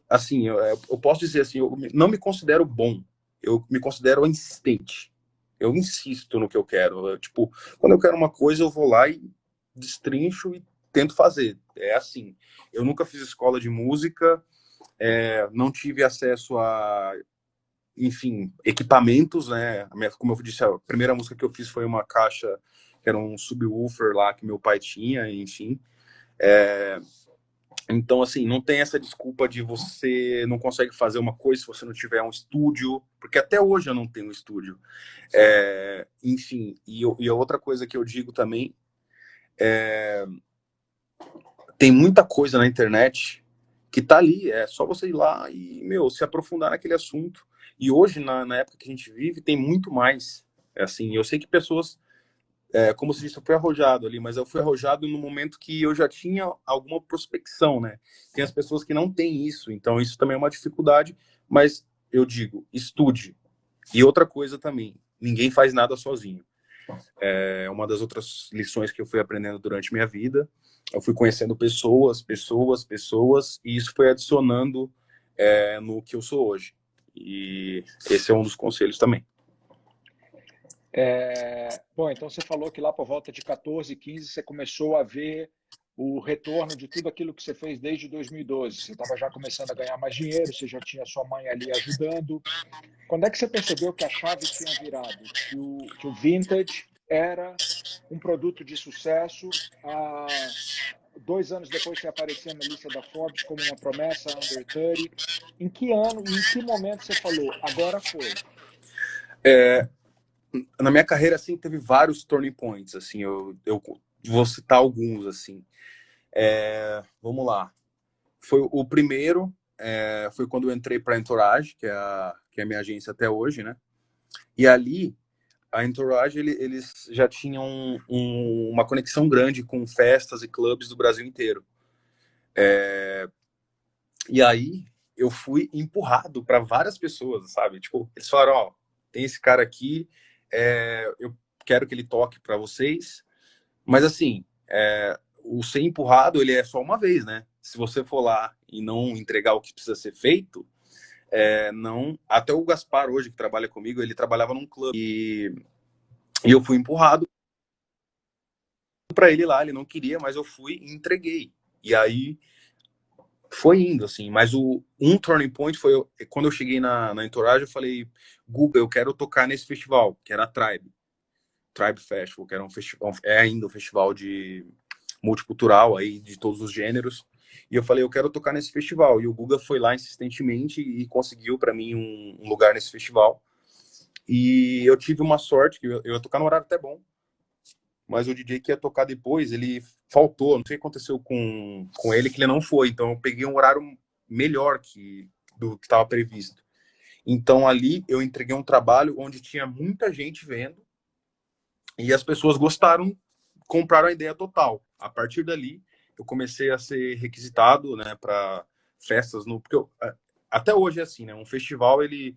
Assim, eu posso dizer assim, eu não me considero bom, eu me considero insistente. Eu insisto no que eu quero. Tipo, quando eu quero uma coisa, eu vou lá e destrincho e tento fazer. É assim. Eu nunca fiz escola de música, não tive acesso a, enfim, equipamentos, né? Como eu disse, a primeira música que eu fiz foi uma caixa que era um subwoofer lá que meu pai tinha, enfim. Então, assim, não tem essa desculpa de você não consegue fazer uma coisa se você não tiver um estúdio, porque até hoje eu não tenho um estúdio. Enfim, e a outra coisa que eu digo também, tem muita coisa na internet que tá ali, é só você ir lá e, meu, se aprofundar naquele assunto. E hoje, na época que a gente vive, tem muito mais. Assim, eu sei que pessoas, como você disse, eu fui arrojado ali, mas eu fui arrojado no momento que eu já tinha alguma prospecção, né? Tem as pessoas que não têm isso, então isso também é uma dificuldade, mas eu digo, estude. E outra coisa também, ninguém faz nada sozinho. É uma das outras lições que eu fui aprendendo durante minha vida. Eu fui conhecendo pessoas, e isso foi adicionando no que eu sou hoje. E esse é um dos conselhos também. bom, então você falou que lá por volta de 14, 15 você começou a ver o retorno de tudo aquilo que você fez desde 2012. Você estava já começando a ganhar mais dinheiro, você já tinha sua mãe ali ajudando. Quando é que você percebeu que a chave tinha virado? Que o vintage era um produto de sucesso? 2 anos depois você aparecia na lista da Forbes como uma promessa under 30. Em que ano e em que momento você falou, agora foi? Na minha carreira, assim, teve vários turning points, assim, eu vou citar alguns, assim. Vamos lá. Foi o primeiro, foi quando eu entrei para a Entourage, que é a minha agência até hoje, né? E ali, a Entourage, eles já tinham uma conexão grande com festas e clubes do Brasil inteiro. E aí, eu fui empurrado para várias pessoas, sabe? Tipo, eles falaram, ó, tem esse cara aqui, eu quero que ele toque para vocês, mas assim, o ser empurrado, ele é só uma vez, né? Se você for lá e não entregar o que precisa ser feito, não. Até o Gaspar hoje que trabalha comigo, ele trabalhava num clube e eu fui empurrado para ele lá, ele não queria, mas eu fui e entreguei. E aí foi indo, assim. Mas um turning point foi quando eu cheguei na Entourage, eu falei, Guga, eu quero tocar nesse festival, que era a Tribe Festival, que era um festival, é ainda um festival de multicultural aí de todos os gêneros. E eu falei, eu quero tocar nesse festival. E o Guga foi lá insistentemente e conseguiu para mim um lugar nesse festival. E eu tive uma sorte que eu ia tocar no horário até bom, mas o DJ que ia tocar depois, ele faltou, não sei o que aconteceu com ele, que ele não foi. Então eu peguei um horário melhor do que estava previsto. Então ali eu entreguei um trabalho onde tinha muita gente vendo e as pessoas gostaram, compraram a ideia total. A partir dali eu comecei a ser requisitado, né, para festas porque até hoje é assim, né? Um festival ele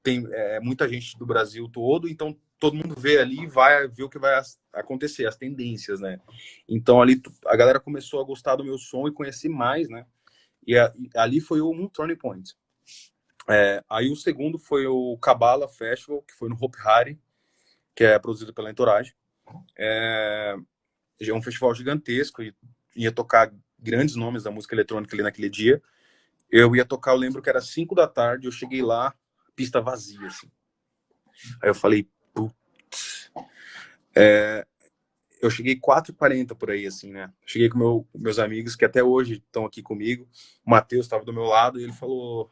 tem muita gente do Brasil todo, então todo mundo vê ali e vai ver o que vai acontecer, as tendências, né? Então ali a galera começou a gostar do meu som e conhecer mais, né? E ali foi um turning point. Aí o segundo foi o Kabbalah Festival, que foi no Hopi Hari, que é produzido pela Entourage. É um festival gigantesco e ia tocar grandes nomes da música eletrônica ali naquele dia. Eu ia tocar, eu lembro que era 5 da tarde, eu cheguei lá, pista vazia, assim. Aí eu falei, putz. Eu cheguei 4h40 por aí, assim, né? Cheguei com meus amigos, que até hoje estão aqui comigo. O Matheus estava do meu lado e ele falou,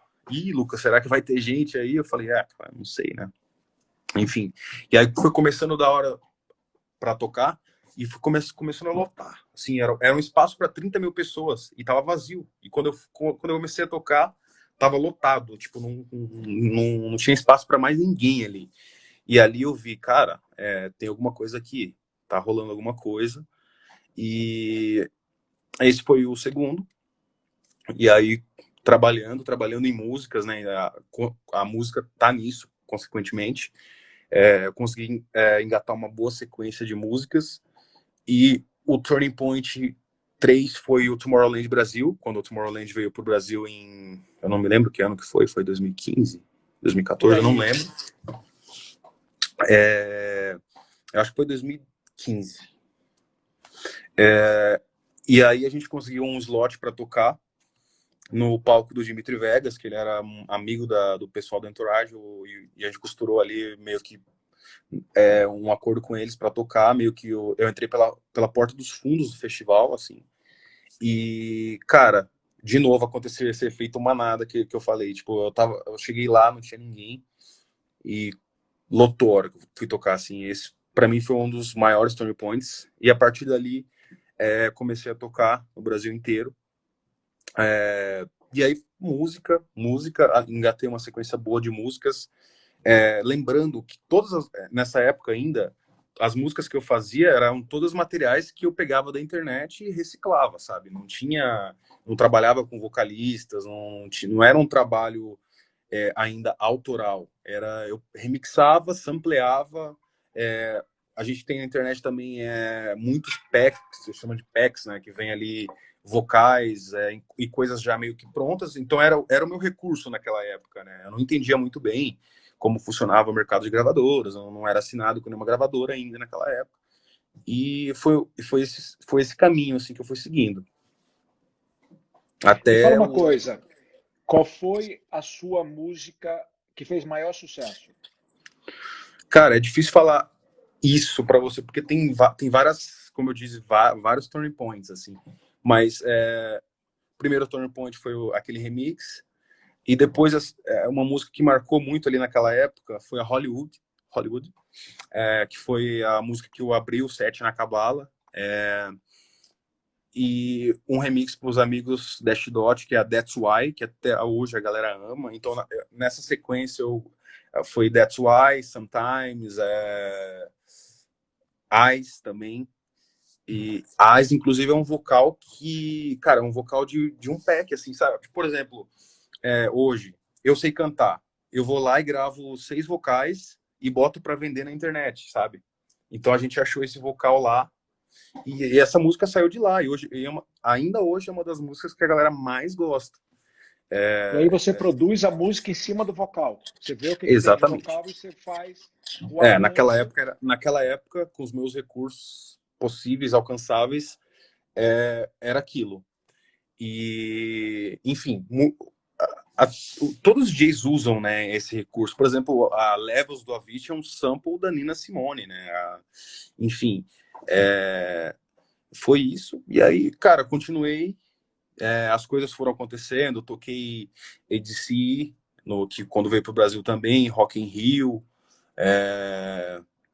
Lucas, será que vai ter gente aí? Eu falei, não sei, né? Enfim. E aí foi começando da hora para tocar e começando a lotar. Assim, era um espaço para 30 mil pessoas e tava vazio. E quando eu comecei a tocar, tava lotado. Tipo, não tinha espaço para mais ninguém ali. E ali eu vi, cara, tem alguma coisa aqui, tá rolando alguma coisa. E esse foi o segundo. E aí, trabalhando em músicas, né? A música tá nisso, consequentemente. Eu consegui engatar uma boa sequência de músicas. E o Turning Point 3 foi o Tomorrowland Brasil, quando o Tomorrowland veio pro Brasil eu não me lembro que ano que foi 2015, 2014, eu não lembro. Eu acho que foi 2015. E aí a gente conseguiu um slot para tocar no palco do Dimitri Vegas, que ele era um amigo do pessoal da Entourage, e a gente costurou ali meio que um acordo com eles para tocar, meio que eu entrei pela porta dos fundos do festival, assim. E, cara, de novo aconteceu esse efeito manada que eu falei, tipo, eu cheguei lá, não tinha ninguém, e lotou a hora que eu fui tocar, assim. Esse, pra mim, foi um dos maiores turning points, e a partir dali, comecei a tocar no Brasil inteiro. E aí, música, engatei uma sequência boa de músicas, lembrando que nessa época ainda, as músicas que eu fazia eram todas materiais que eu pegava da internet e reciclava, sabe? Não trabalhava com vocalistas, não era um trabalho ainda autoral. Eu remixava, sampleava. A gente tem na internet também muitos packs, se chama de packs, né? Que vem ali vocais e coisas já meio que prontas. Então era o meu recurso naquela época, né? Eu não entendia muito bem como funcionava o mercado de gravadoras, eu não era assinado com nenhuma gravadora ainda naquela época. E foi esse caminho assim que eu fui seguindo. Me fala Até uma coisa, qual foi a sua música que fez maior sucesso? Cara, é difícil falar isso para você, porque tem várias, como eu disse, vários turning points, assim. Mas o primeiro turning point foi aquele remix, e depois uma música que marcou muito ali naquela época foi a Hollywood, que foi a música que eu abri o set na Cabala, e um remix para os amigos Dash Dot, que é a That's Why, que até hoje a galera ama. Então, nessa sequência, foi That's Why, Sometimes, Eyes também. E Eyes, inclusive, é um vocal que, cara, é um vocal de um pack, assim, sabe? Por exemplo, hoje, eu sei cantar. Eu vou lá e gravo 6 vocais e boto para vender na internet, sabe? Então a gente achou esse vocal lá e essa música saiu de lá. E hoje, ainda hoje é uma das músicas que a galera mais gosta. E aí você produz a música em cima do vocal. Você vê o que tem de Exatamente. vocal e você faz o arranjo. Naquela época, com os meus recursos possíveis, alcançáveis, era aquilo. E, enfim, todos os DJs usam, né, esse recurso. Por exemplo, a Levels do Avicii é um sample da Nina Simone, né? Enfim, foi isso. E aí, cara, continuei. As coisas foram acontecendo. Eu toquei EDC, que quando veio para o Brasil também, Rock in Rio,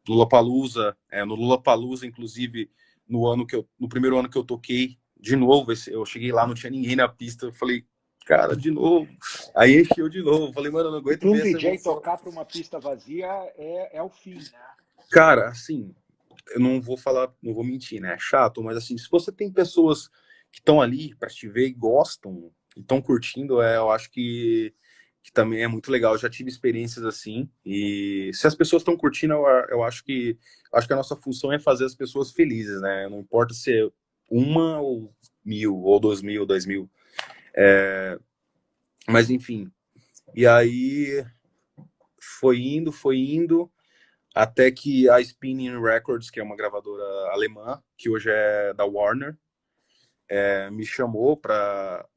Lollapalooza. No Lollapalooza, inclusive, no primeiro ano que eu toquei, de novo, eu cheguei lá, não tinha ninguém na pista. Eu falei, cara, de novo. Aí encheu de novo. Falei, mano, eu não E aguento para um ver essa DJ emoção. tocar para uma pista vazia é o fim, né? Cara, assim, eu não vou falar, não vou mentir, né? É chato, mas assim, se você tem pessoas que estão ali para te ver e gostam, e estão curtindo, eu acho que também é muito legal. Eu já tive experiências assim, e se as pessoas estão curtindo, eu acho que a nossa função é fazer as pessoas felizes, né? Não importa se é uma ou 1.000, ou 2.000, 2.000. Mas enfim, e aí foi indo. Até que a Spinning Records, que é uma gravadora alemã, que hoje é da Warner, me chamou para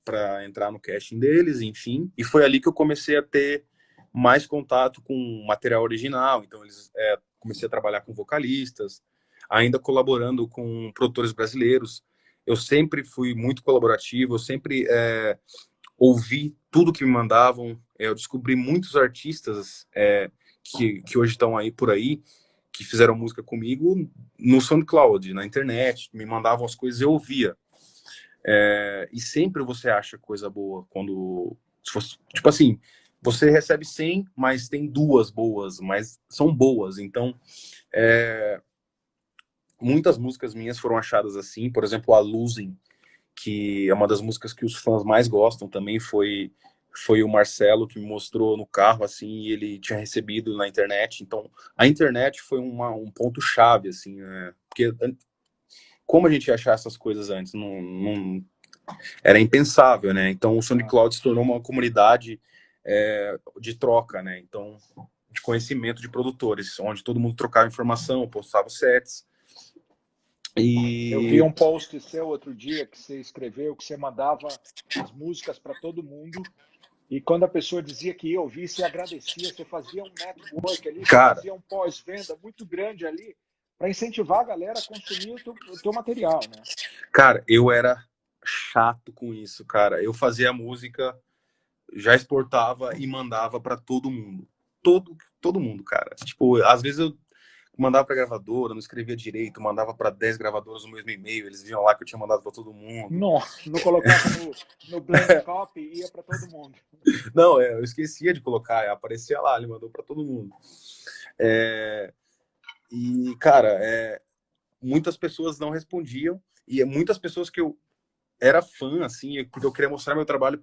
entrar no casting deles, enfim. E foi ali que eu comecei a ter mais contato com material original. Então, comecei a trabalhar com vocalistas, ainda colaborando com produtores brasileiros. Eu sempre fui muito colaborativo, eu sempre ouvi tudo que me mandavam. Eu descobri muitos artistas que hoje estão aí por aí, que fizeram música comigo no SoundCloud, na internet, me mandavam as coisas, eu ouvia. E sempre você acha coisa boa quando, tipo assim, você recebe 100, mas tem 2 boas, mas são boas. Então, muitas músicas minhas foram achadas assim. Por exemplo, a Losing, que é uma das músicas que os fãs mais gostam também, foi o Marcelo que me mostrou no carro, assim, e ele tinha recebido na internet. Então, a internet foi um ponto-chave, assim, né? Porque como a gente ia achar essas coisas antes? Era impensável, né? Então, o SoundCloud se tornou uma comunidade de troca, né? Então, de conhecimento de produtores, onde todo mundo trocava informação, postava sets. Eu vi E, um post seu outro dia que você escreveu, que você mandava as músicas para todo mundo. E quando a pessoa dizia que ia ouvir, você agradecia, você fazia um network ali, você cara, fazia um pós-venda muito grande ali para incentivar a galera a consumir o teu material, né? Cara, eu era chato com isso, cara. Eu fazia música, já exportava e mandava para todo mundo. Todo mundo, cara. Tipo, às vezes eu mandava pra gravadora, não escrevia direito, mandava para 10 gravadoras no mesmo e-mail, eles viam lá que eu tinha mandado para todo mundo. Não, não colocava no blend copy, ia para todo mundo. Não, eu esquecia de colocar, aparecia lá, ele mandou para todo mundo. E, cara, muitas pessoas não respondiam, e muitas pessoas que eu era fã, assim, porque eu queria mostrar meu trabalho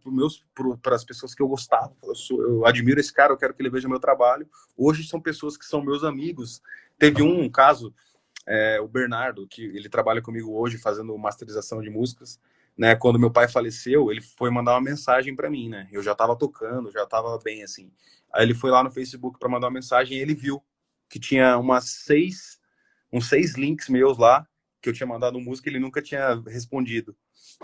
para as pessoas que eu gostava. Eu admiro esse cara, eu quero que ele veja meu trabalho. Hoje são pessoas que são meus amigos. Teve um caso, o Bernardo, que ele trabalha comigo hoje fazendo masterização de músicas. Né, quando meu pai faleceu, ele foi mandar uma mensagem para mim, né? Eu já estava tocando, já estava bem assim. Aí ele foi lá no Facebook para mandar uma mensagem e ele viu que tinha uns 6 links meus lá que eu tinha mandado música e ele nunca tinha respondido.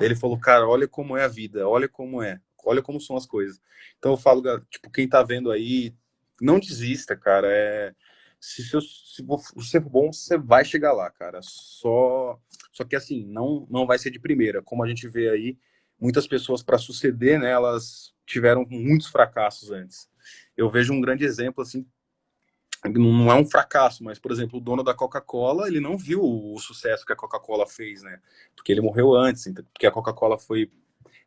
Ele falou, cara, olha como é a vida, olha como são as coisas. Então eu falo, tipo, quem tá vendo aí, não desista, cara. Se você for bom, você vai chegar lá, cara. Só que assim, não vai ser de primeira. Como a gente vê aí, muitas pessoas para suceder, né, elas tiveram muitos fracassos antes. Eu vejo um grande exemplo assim, não é um fracasso, mas, por exemplo, o dono da Coca-Cola, ele não viu o sucesso que a Coca-Cola fez, né? Porque ele morreu antes, porque a Coca-Cola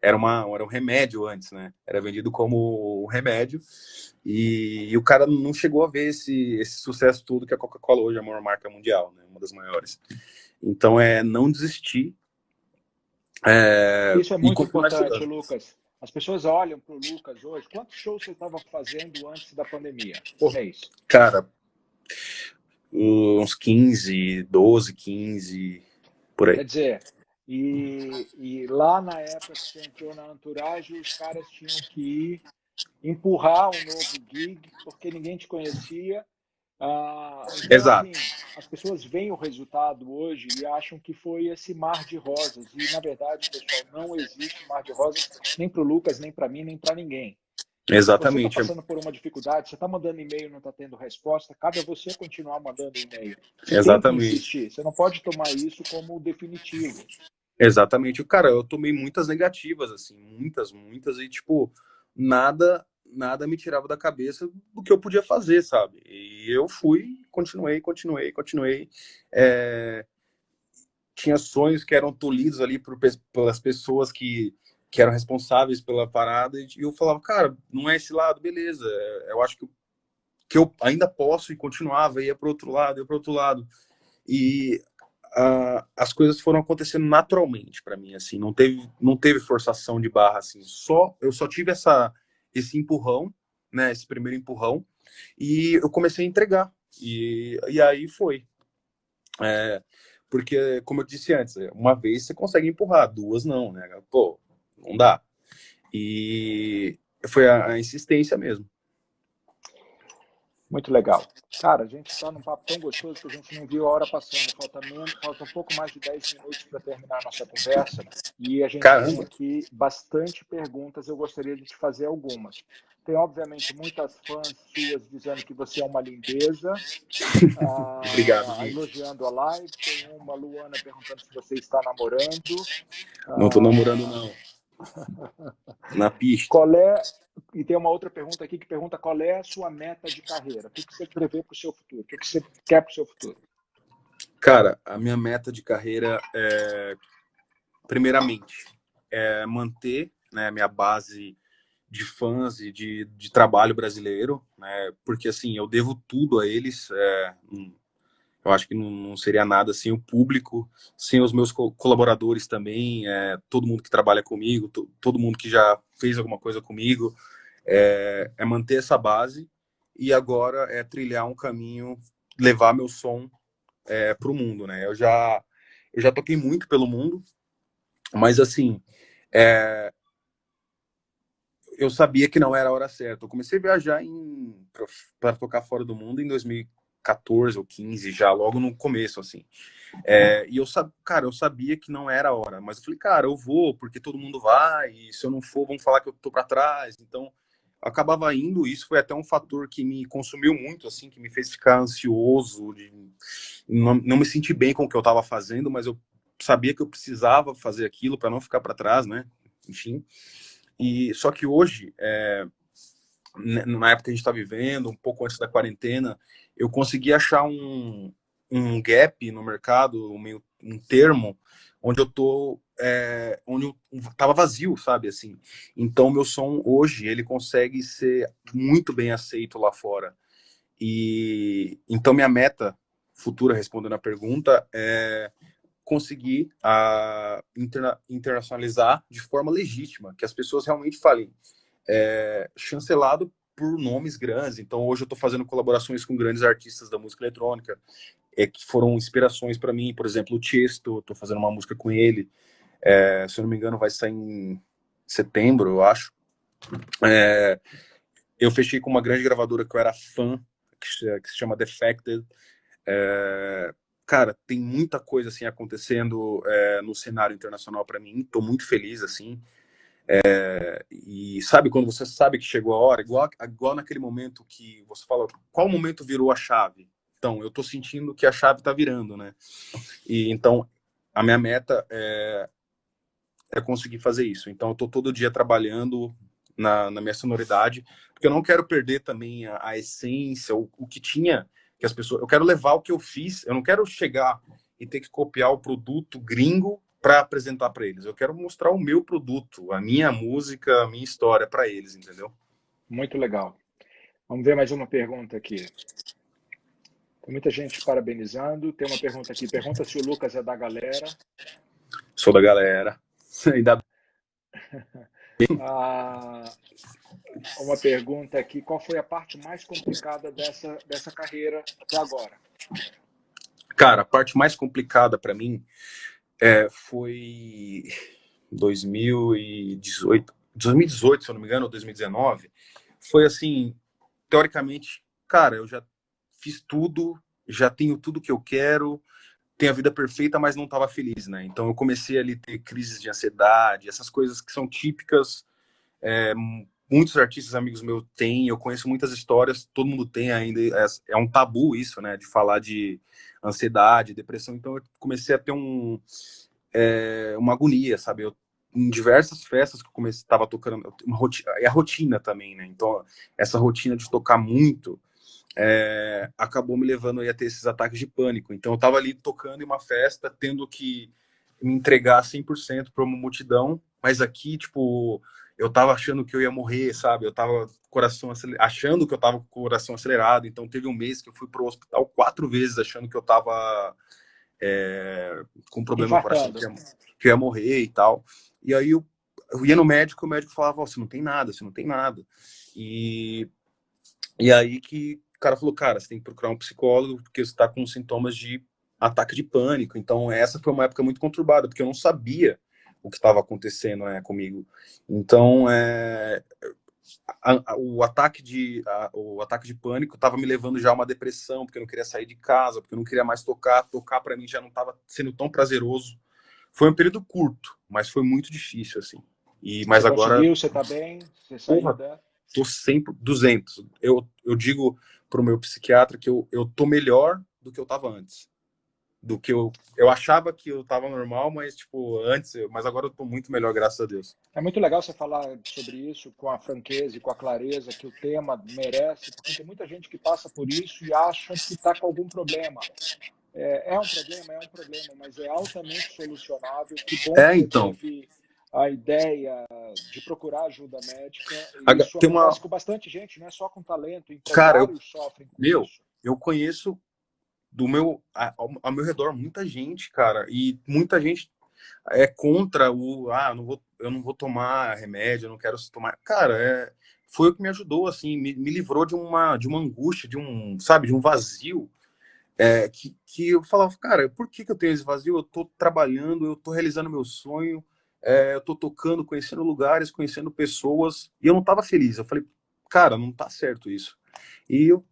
era um remédio antes, né? Era vendido como um remédio, e o cara não chegou a ver esse sucesso todo que a Coca-Cola hoje é a maior marca mundial, né? Uma das maiores. Então, não desistir Isso é e muito continuar importante, estudando. Lucas. As pessoas olham para o Lucas hoje. Quantos shows você estava fazendo antes da pandemia? Pô, Mês. cara, uns 15, 12, 15, por Quer aí. dizer, e lá na época que você entrou na Entourage, os caras tinham que ir empurrar um novo gig, porque ninguém te conhecia. Então, Exato, assim, as pessoas veem o resultado hoje e acham que foi esse mar de rosas. E, na verdade, pessoal, não existe mar de rosas nem para o Lucas, nem para mim, nem para ninguém. Se você está exatamente, passando por uma dificuldade, você está mandando e-mail e não está tendo resposta, cabe a você continuar mandando e-mail. E tem que exatamente, insistir. Você não pode tomar isso como definitivo. exatamente. Cara, eu tomei muitas negativas, assim, muitas, muitas, e, tipo, nada me tirava da cabeça do que eu podia fazer, sabe? E eu fui, continuei. É, tinha sonhos que eram tolhidos ali pelas pessoas que eram responsáveis pela parada, e eu falava, cara, não é esse lado, beleza, eu acho que eu ainda posso, e continuava, ia para outro lado, ia para outro lado. E as coisas foram acontecendo naturalmente para mim, assim, não teve forçação de barra, assim, eu só tive esse empurrão, né, esse primeiro empurrão, e eu comecei a entregar, e aí foi. É, porque, como eu disse antes, uma vez você consegue empurrar, duas não, né? Pô, não dá. E foi a insistência mesmo. Muito legal. Cara, a gente está num papo tão gostoso que a gente não viu a hora passando. Falta um pouco mais de 10 minutos para terminar a nossa conversa. E a gente tem Caramba, aqui bastante perguntas. Eu gostaria de te fazer algumas. Tem, obviamente, muitas fãs suas dizendo que você é uma lindeza, obrigado, Gui. elogiando a live. Tem uma Luana perguntando se você está namorando. Não tô namorando, Ah, não. Na pista. qual é e tem uma outra pergunta aqui que pergunta qual é a sua meta de carreira? O que você prevê para o seu futuro? O que você quer para o seu futuro? Cara, a minha meta de carreira primeiramente, é manter, né, a minha base de fãs e de trabalho brasileiro, né? Porque assim, eu devo tudo a eles. Eu acho que não seria nada sem o público, sem os meus colaboradores também, todo mundo que trabalha comigo, todo mundo que já fez alguma coisa comigo, é manter essa base e agora é trilhar um caminho, levar meu som para o mundo, né? Eu já toquei muito pelo mundo, mas assim, é, eu sabia que não era a hora certa. Eu comecei a viajar para tocar fora do mundo em 2014 ou 15, já logo no começo, assim. E cara, eu sabia que não era a hora, mas eu falei, cara, eu vou, porque todo mundo vai, e se eu não for, vão falar que eu tô para trás. Então, eu acabava indo, e isso foi até um fator que me consumiu muito, assim, que me fez ficar ansioso, de não me sentir bem com o que eu estava fazendo, mas eu sabia que eu precisava fazer aquilo para não ficar para trás, né? Enfim. E só que hoje, na época que a gente está vivendo, um pouco antes da quarentena, eu consegui achar um gap no mercado, um termo, onde eu tô, onde eu tava vazio, sabe, assim. Então, meu som hoje, ele consegue ser muito bem aceito lá fora. E então minha meta futura, respondendo a pergunta, é conseguir internacionalizar de forma legítima, que as pessoas realmente falem, chancelado por nomes grandes. Então, hoje eu estou fazendo colaborações com grandes artistas da música eletrônica, que foram inspirações para mim. Por exemplo, o Tiesto, estou fazendo uma música com ele. Se eu não me engano, vai sair em setembro, eu acho. Eu fechei com uma grande gravadora que eu era fã, que se chama Defected. Cara, tem muita coisa assim acontecendo no cenário internacional para mim. Estou muito feliz assim. E sabe quando você sabe que chegou a hora, igual naquele momento que você fala, qual momento virou a chave? Então, eu tô sentindo que a chave tá virando, né? E então, a minha meta é conseguir fazer isso. Então, eu tô todo dia trabalhando na minha sonoridade, porque eu não quero perder também a essência, o que tinha, que as pessoas. Eu quero levar o que eu fiz, eu não quero chegar e ter que copiar o produto gringo para apresentar para eles. Eu quero mostrar o meu produto, a minha música, a minha história para eles, entendeu? Muito legal. Vamos ver mais uma pergunta aqui. Tem muita gente parabenizando. Tem uma pergunta aqui. Pergunta se o Lucas é da galera. Sou da galera. Ainda Ah, uma pergunta aqui: qual foi a parte mais complicada dessa carreira até agora? Cara, a parte mais complicada para mim foi 2018, 2018, se eu não me engano, ou 2019. Foi assim, teoricamente, cara, eu já fiz tudo, já tenho tudo que eu quero, tenho a vida perfeita, mas não estava feliz, né? Então eu comecei ali a ter crises de ansiedade, essas coisas que são típicas. É, muitos artistas amigos meus têm, eu conheço muitas histórias, todo mundo tem ainda, é um tabu isso, né, de falar de ansiedade, depressão, então eu comecei a ter uma agonia, sabe, em diversas festas que eu comecei, estava tocando, uma rotina, é a rotina também, né, então essa rotina de tocar muito, acabou me levando aí a ter esses ataques de pânico, então eu estava ali tocando em uma festa, tendo que me entregar 100% para uma multidão, mas aqui, tipo, eu tava achando que eu ia morrer, sabe? Eu tava achando que eu tava com o coração acelerado. Então teve um mês que eu fui pro hospital 4 vezes achando que eu tava com problema no coração, Infartando. que eu ia morrer e tal. E aí eu ia no médico, o médico falava, oh, você não tem nada, você não tem nada. E, e aí que o cara falou, cara, você tem que procurar um psicólogo porque você tá com sintomas de ataque de pânico. Então essa foi uma época muito conturbada, porque eu não sabia o que estava acontecendo comigo. Então, o ataque de pânico estava me levando já a uma depressão, porque eu não queria sair de casa, porque eu não queria mais tocar para mim já não estava sendo tão prazeroso. Foi um período curto, mas foi muito difícil assim. Mas Você agora, conseguiu? Você está bem? Você saiu porra, dela? tô sempre 200. Eu digo pro meu psiquiatra que eu tô melhor do que eu tava antes. Do que eu achava que eu tava normal, mas tipo, mas agora eu tô muito melhor, graças a Deus. É muito legal você falar sobre isso com a franqueza e com a clareza que o tema merece, porque tem muita gente que passa por isso e acha que está com algum problema. É um problema, mas é altamente solucionável. Que bom que você Então, teve a ideia de procurar ajuda médica. E isso tem uma. acontece com bastante gente, não é só com talento. Cara, Empresários sofrem com isso. eu conheço ao meu redor muita gente, cara, e muita gente é contra eu não vou tomar remédio, eu não quero tomar. Cara, foi o que me ajudou, assim, me livrou de uma angústia, sabe, de um vazio. Que eu falava, cara, por que eu tenho esse vazio? Eu tô trabalhando, eu tô realizando meu sonho, eu tô tocando, conhecendo lugares, conhecendo pessoas, e eu não tava feliz. Eu falei, cara, não tá certo isso. E o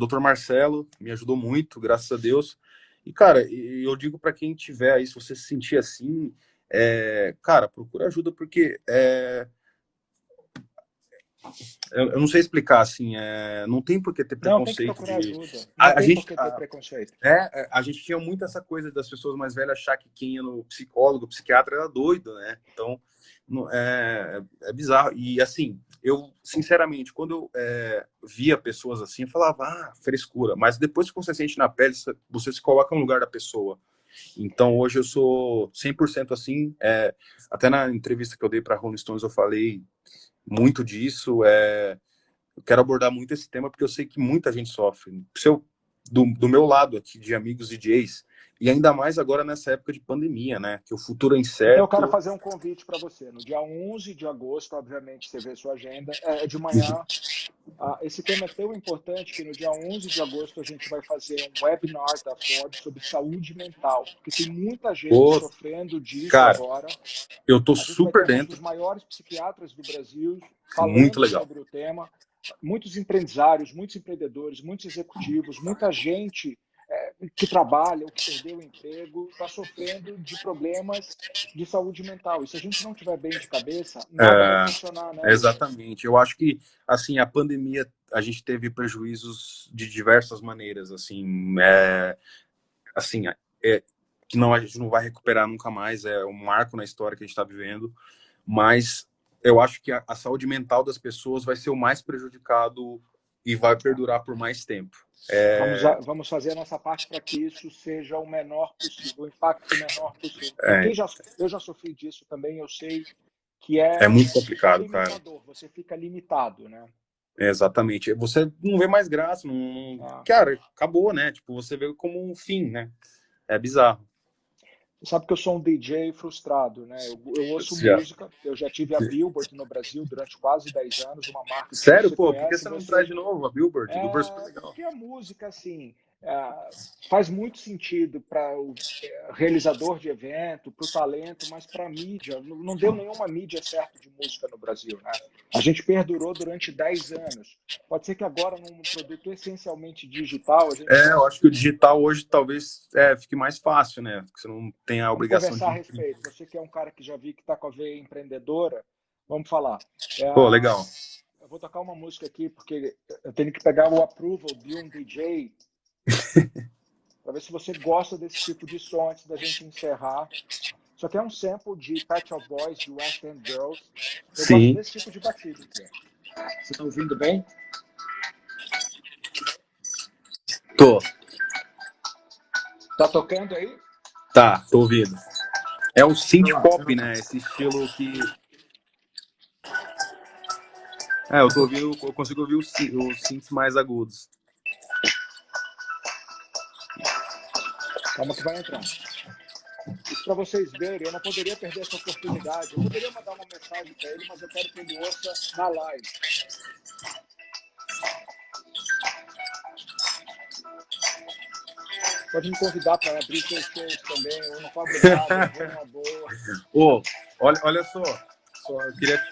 Dr. Marcelo me ajudou muito, graças a Deus. E, cara, eu digo para quem tiver aí, se você se sentir assim, cara, procura ajuda, porque eu não sei explicar, assim, não tem por que ter Não, tem que preconceito procurar de. ajuda. Não A tem por gente, que ter preconceito. a gente tinha muito essa coisa das pessoas mais velhas achar que quem ia no psicólogo, psiquiatra era doido, né? Então, é bizarro. E, assim, eu, sinceramente, quando eu via pessoas assim, eu falava, frescura. Mas depois que você sente na pele, você se coloca no lugar da pessoa. Então, hoje eu sou 100% assim. Até na entrevista que eu dei para Rolling Stones, eu falei muito disso. Eu quero abordar muito esse tema porque eu sei que muita gente sofre. Do meu lado aqui, de amigos e de ex, e ainda mais agora nessa época de pandemia, né? Que o futuro é Então, eu quero incerto. fazer um convite para você. No dia 11 de agosto, obviamente, você vê sua agenda, de manhã. Esse tema é tão importante que no dia 11 de agosto a gente vai fazer um webinar da Forbes sobre saúde mental, porque tem muita gente Pô, sofrendo disso cara, agora. eu tô A gente vai ter super alguns dos dentro. maiores psiquiatras do Brasil Muito falando legal. sobre o tema, muitos empresários, muitos empreendedores, muitos executivos, muita gente que trabalha ou que perdeu o emprego está sofrendo de problemas de saúde mental. E se a gente não tiver bem de cabeça, nada vai É, funcionar, né, Wilson? exatamente. Eu acho que, assim, a pandemia, a gente teve prejuízos de diversas maneiras, assim, que não, a gente não vai recuperar nunca mais, é um marco na história que a gente está vivendo, mas eu acho que a saúde mental das pessoas vai ser o mais prejudicado e vai perdurar por mais tempo. Vamos fazer a nossa parte para que isso seja o menor possível, o impacto menor possível. Porque É, eu já sofri disso também, eu sei que é muito é complicado, cara. limitador, você fica limitado, né? Exatamente. Você não vê mais graça, Ah, cara, acabou, né? Tipo, você vê como um fim, né? É bizarro. Sabe que eu sou um DJ frustrado, né? Eu ouço Já. música, eu já tive a Billboard no Brasil durante quase 10 anos, uma marca que Sério, você pô? Por que conhece, você não traz você de novo a Billboard? Billboard é super é, legal. porque a música, assim, faz muito sentido para o realizador de evento, para o talento, mas para a mídia, não deu nenhuma mídia certa de música no Brasil, né? A gente perdurou durante 10 anos. Pode ser que agora, num produto essencialmente digital, a gente É, eu possa. acho que o digital hoje talvez fique mais fácil, né? Porque você não tem a Vamos obrigação conversar a de imprimir. respeito. Você que é um cara que já vi que está com a veia empreendedora, vamos falar. É, Pô, legal. eu vou tocar uma música aqui, porque eu tenho que pegar o approval de um DJ para ver se você gosta desse tipo de som antes da gente encerrar. Isso aqui é um sample de Pet Shop Boys, de West End Girls. Eu gosto Sim, desse tipo de batida aqui. Ó. Você está ouvindo bem? tô. Tá tocando aí? Tá, tô ouvindo. É um Vai synth lá, pop, garoto. né? Esse estilo que. É, eu tô ouvindo, eu consigo ouvir os synths mais agudos. Calma que vai entrar. Isso para vocês verem, eu não poderia perder essa oportunidade. Eu poderia mandar uma mensagem para ele, mas eu quero que ele ouça na live. Pode me convidar para abrir seus shows também. Eu não cobro nada, eu vou numa boa. Ô, olha só, eu queria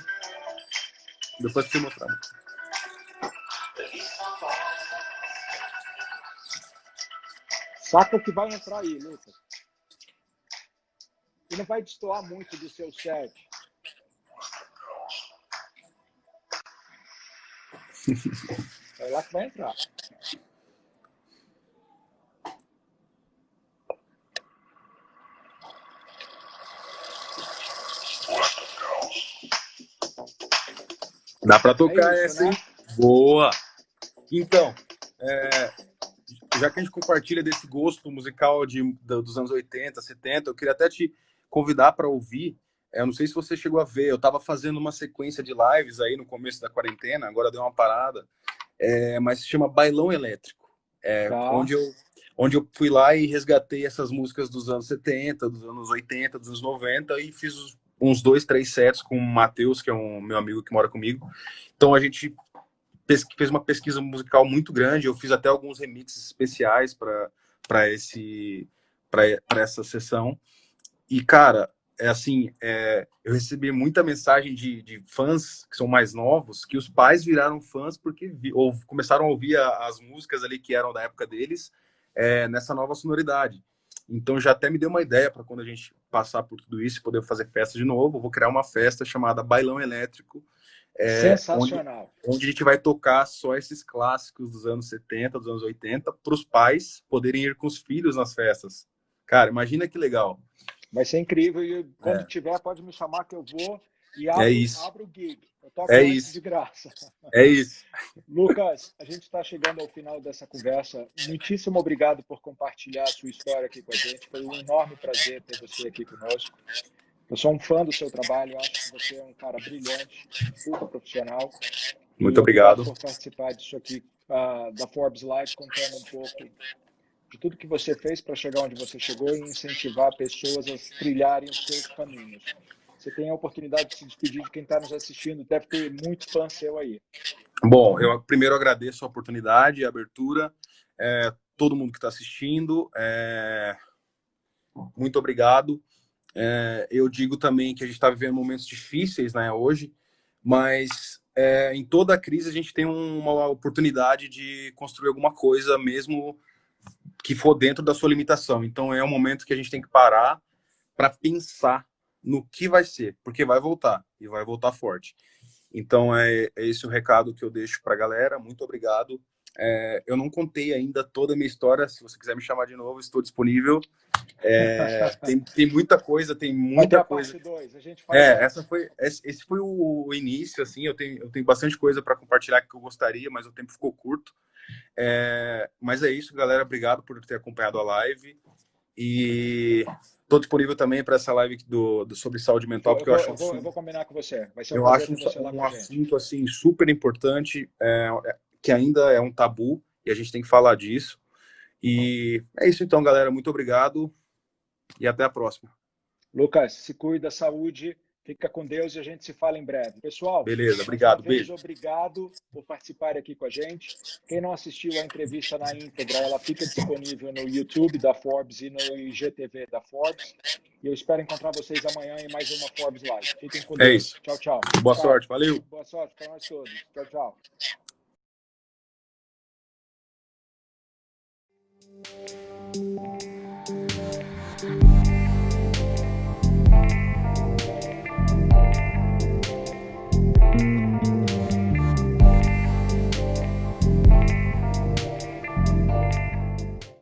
depois te mostrar. Saca o que vai entrar aí, Lucas. E não vai destoar muito do seu set. É lá que vai entrar. Dá pra É tocar isso, essa, hein? né? Boa! Então, é, já que a gente compartilha desse gosto musical dos anos 80, 70, eu queria até te convidar para ouvir. Eu não sei se você chegou a ver, eu estava fazendo uma sequência de lives aí no começo da quarentena, agora deu uma parada, mas se chama Bailão Elétrico, Tá. onde eu fui lá e resgatei essas músicas dos anos 70, dos anos 80, dos anos 90 e fiz uns 2, 3 sets com o Matheus, que é um meu amigo que mora comigo. Então a gente fez uma pesquisa musical muito grande. Eu fiz até alguns remixes especiais para esse para essa sessão. E cara, eu recebi muita mensagem de fãs que são mais novos, que os pais viraram fãs porque ou começaram a ouvir as músicas ali que eram da época deles, nessa nova sonoridade. Então já até me deu uma ideia para quando a gente passar por tudo isso, poder fazer festa de novo. Eu vou criar uma festa chamada Bailão Elétrico, onde, Sensacional. onde a gente vai tocar só esses clássicos dos anos 70, dos anos 80, para os pais poderem ir com os filhos nas festas. Cara, imagina que legal. Vai ser incrível. E quando É, tiver, pode me chamar que eu vou e é abro, isso. abro o gig. Eu É toco antes de isso. graça. É isso. Lucas, a gente está chegando ao final dessa conversa. Muitíssimo obrigado por compartilhar a sua história aqui com a gente. Foi um enorme prazer ter você aqui conosco. Eu sou um fã do seu trabalho, acho que você é um cara brilhante, um puta profissional. Muito E obrigado obrigado. por participar disso aqui, da Forbes Live, contando um pouco de tudo que você fez para chegar onde você chegou e incentivar pessoas a trilharem os seus caminhos. Você tem a oportunidade de se despedir de quem está nos assistindo, deve ter muito fã seu aí. Bom, eu primeiro agradeço a oportunidade, a abertura, todo mundo que está assistindo. Muito obrigado. Eu digo também que a gente está vivendo momentos difíceis, né, hoje, mas em toda a crise a gente tem uma oportunidade de construir alguma coisa, mesmo que for dentro da sua limitação. Então é um momento que a gente tem que parar para pensar no que vai ser, porque vai voltar e vai voltar forte. Então é esse o recado que eu deixo para a galera. Muito obrigado. Eu não contei ainda toda a minha história. Se você quiser me chamar de novo, estou disponível. Tem muita coisa, tem Vai ter muita a coisa. parte 2, a gente faz essa. Esse foi o início, assim. Eu tenho bastante coisa para compartilhar que eu gostaria, mas o tempo ficou curto. Mas é isso, galera. Obrigado por ter acompanhado a live. E estou disponível também para essa live sobre saúde mental, porque Eu vou combinar com você. Vai ser um eu prazer acho ter você lá com um a gente. assunto assim super importante, que ainda é um tabu e a gente tem que falar disso. E é isso então, galera. Muito obrigado. E até a próxima. Lucas, se cuida, saúde, fica com Deus e a gente se fala em breve. Pessoal, Beleza, mais uma obrigado, vez, beijo. obrigado por participar aqui com a gente. Quem não assistiu a entrevista na íntegra, ela fica disponível no YouTube da Forbes e no IGTV da Forbes. E eu espero encontrar vocês amanhã em mais uma Forbes Live. Fiquem com É Deus. isso. Tchau, tchau. Boa Tchau. sorte, valeu. Boa sorte para nós todos. Tchau, tchau.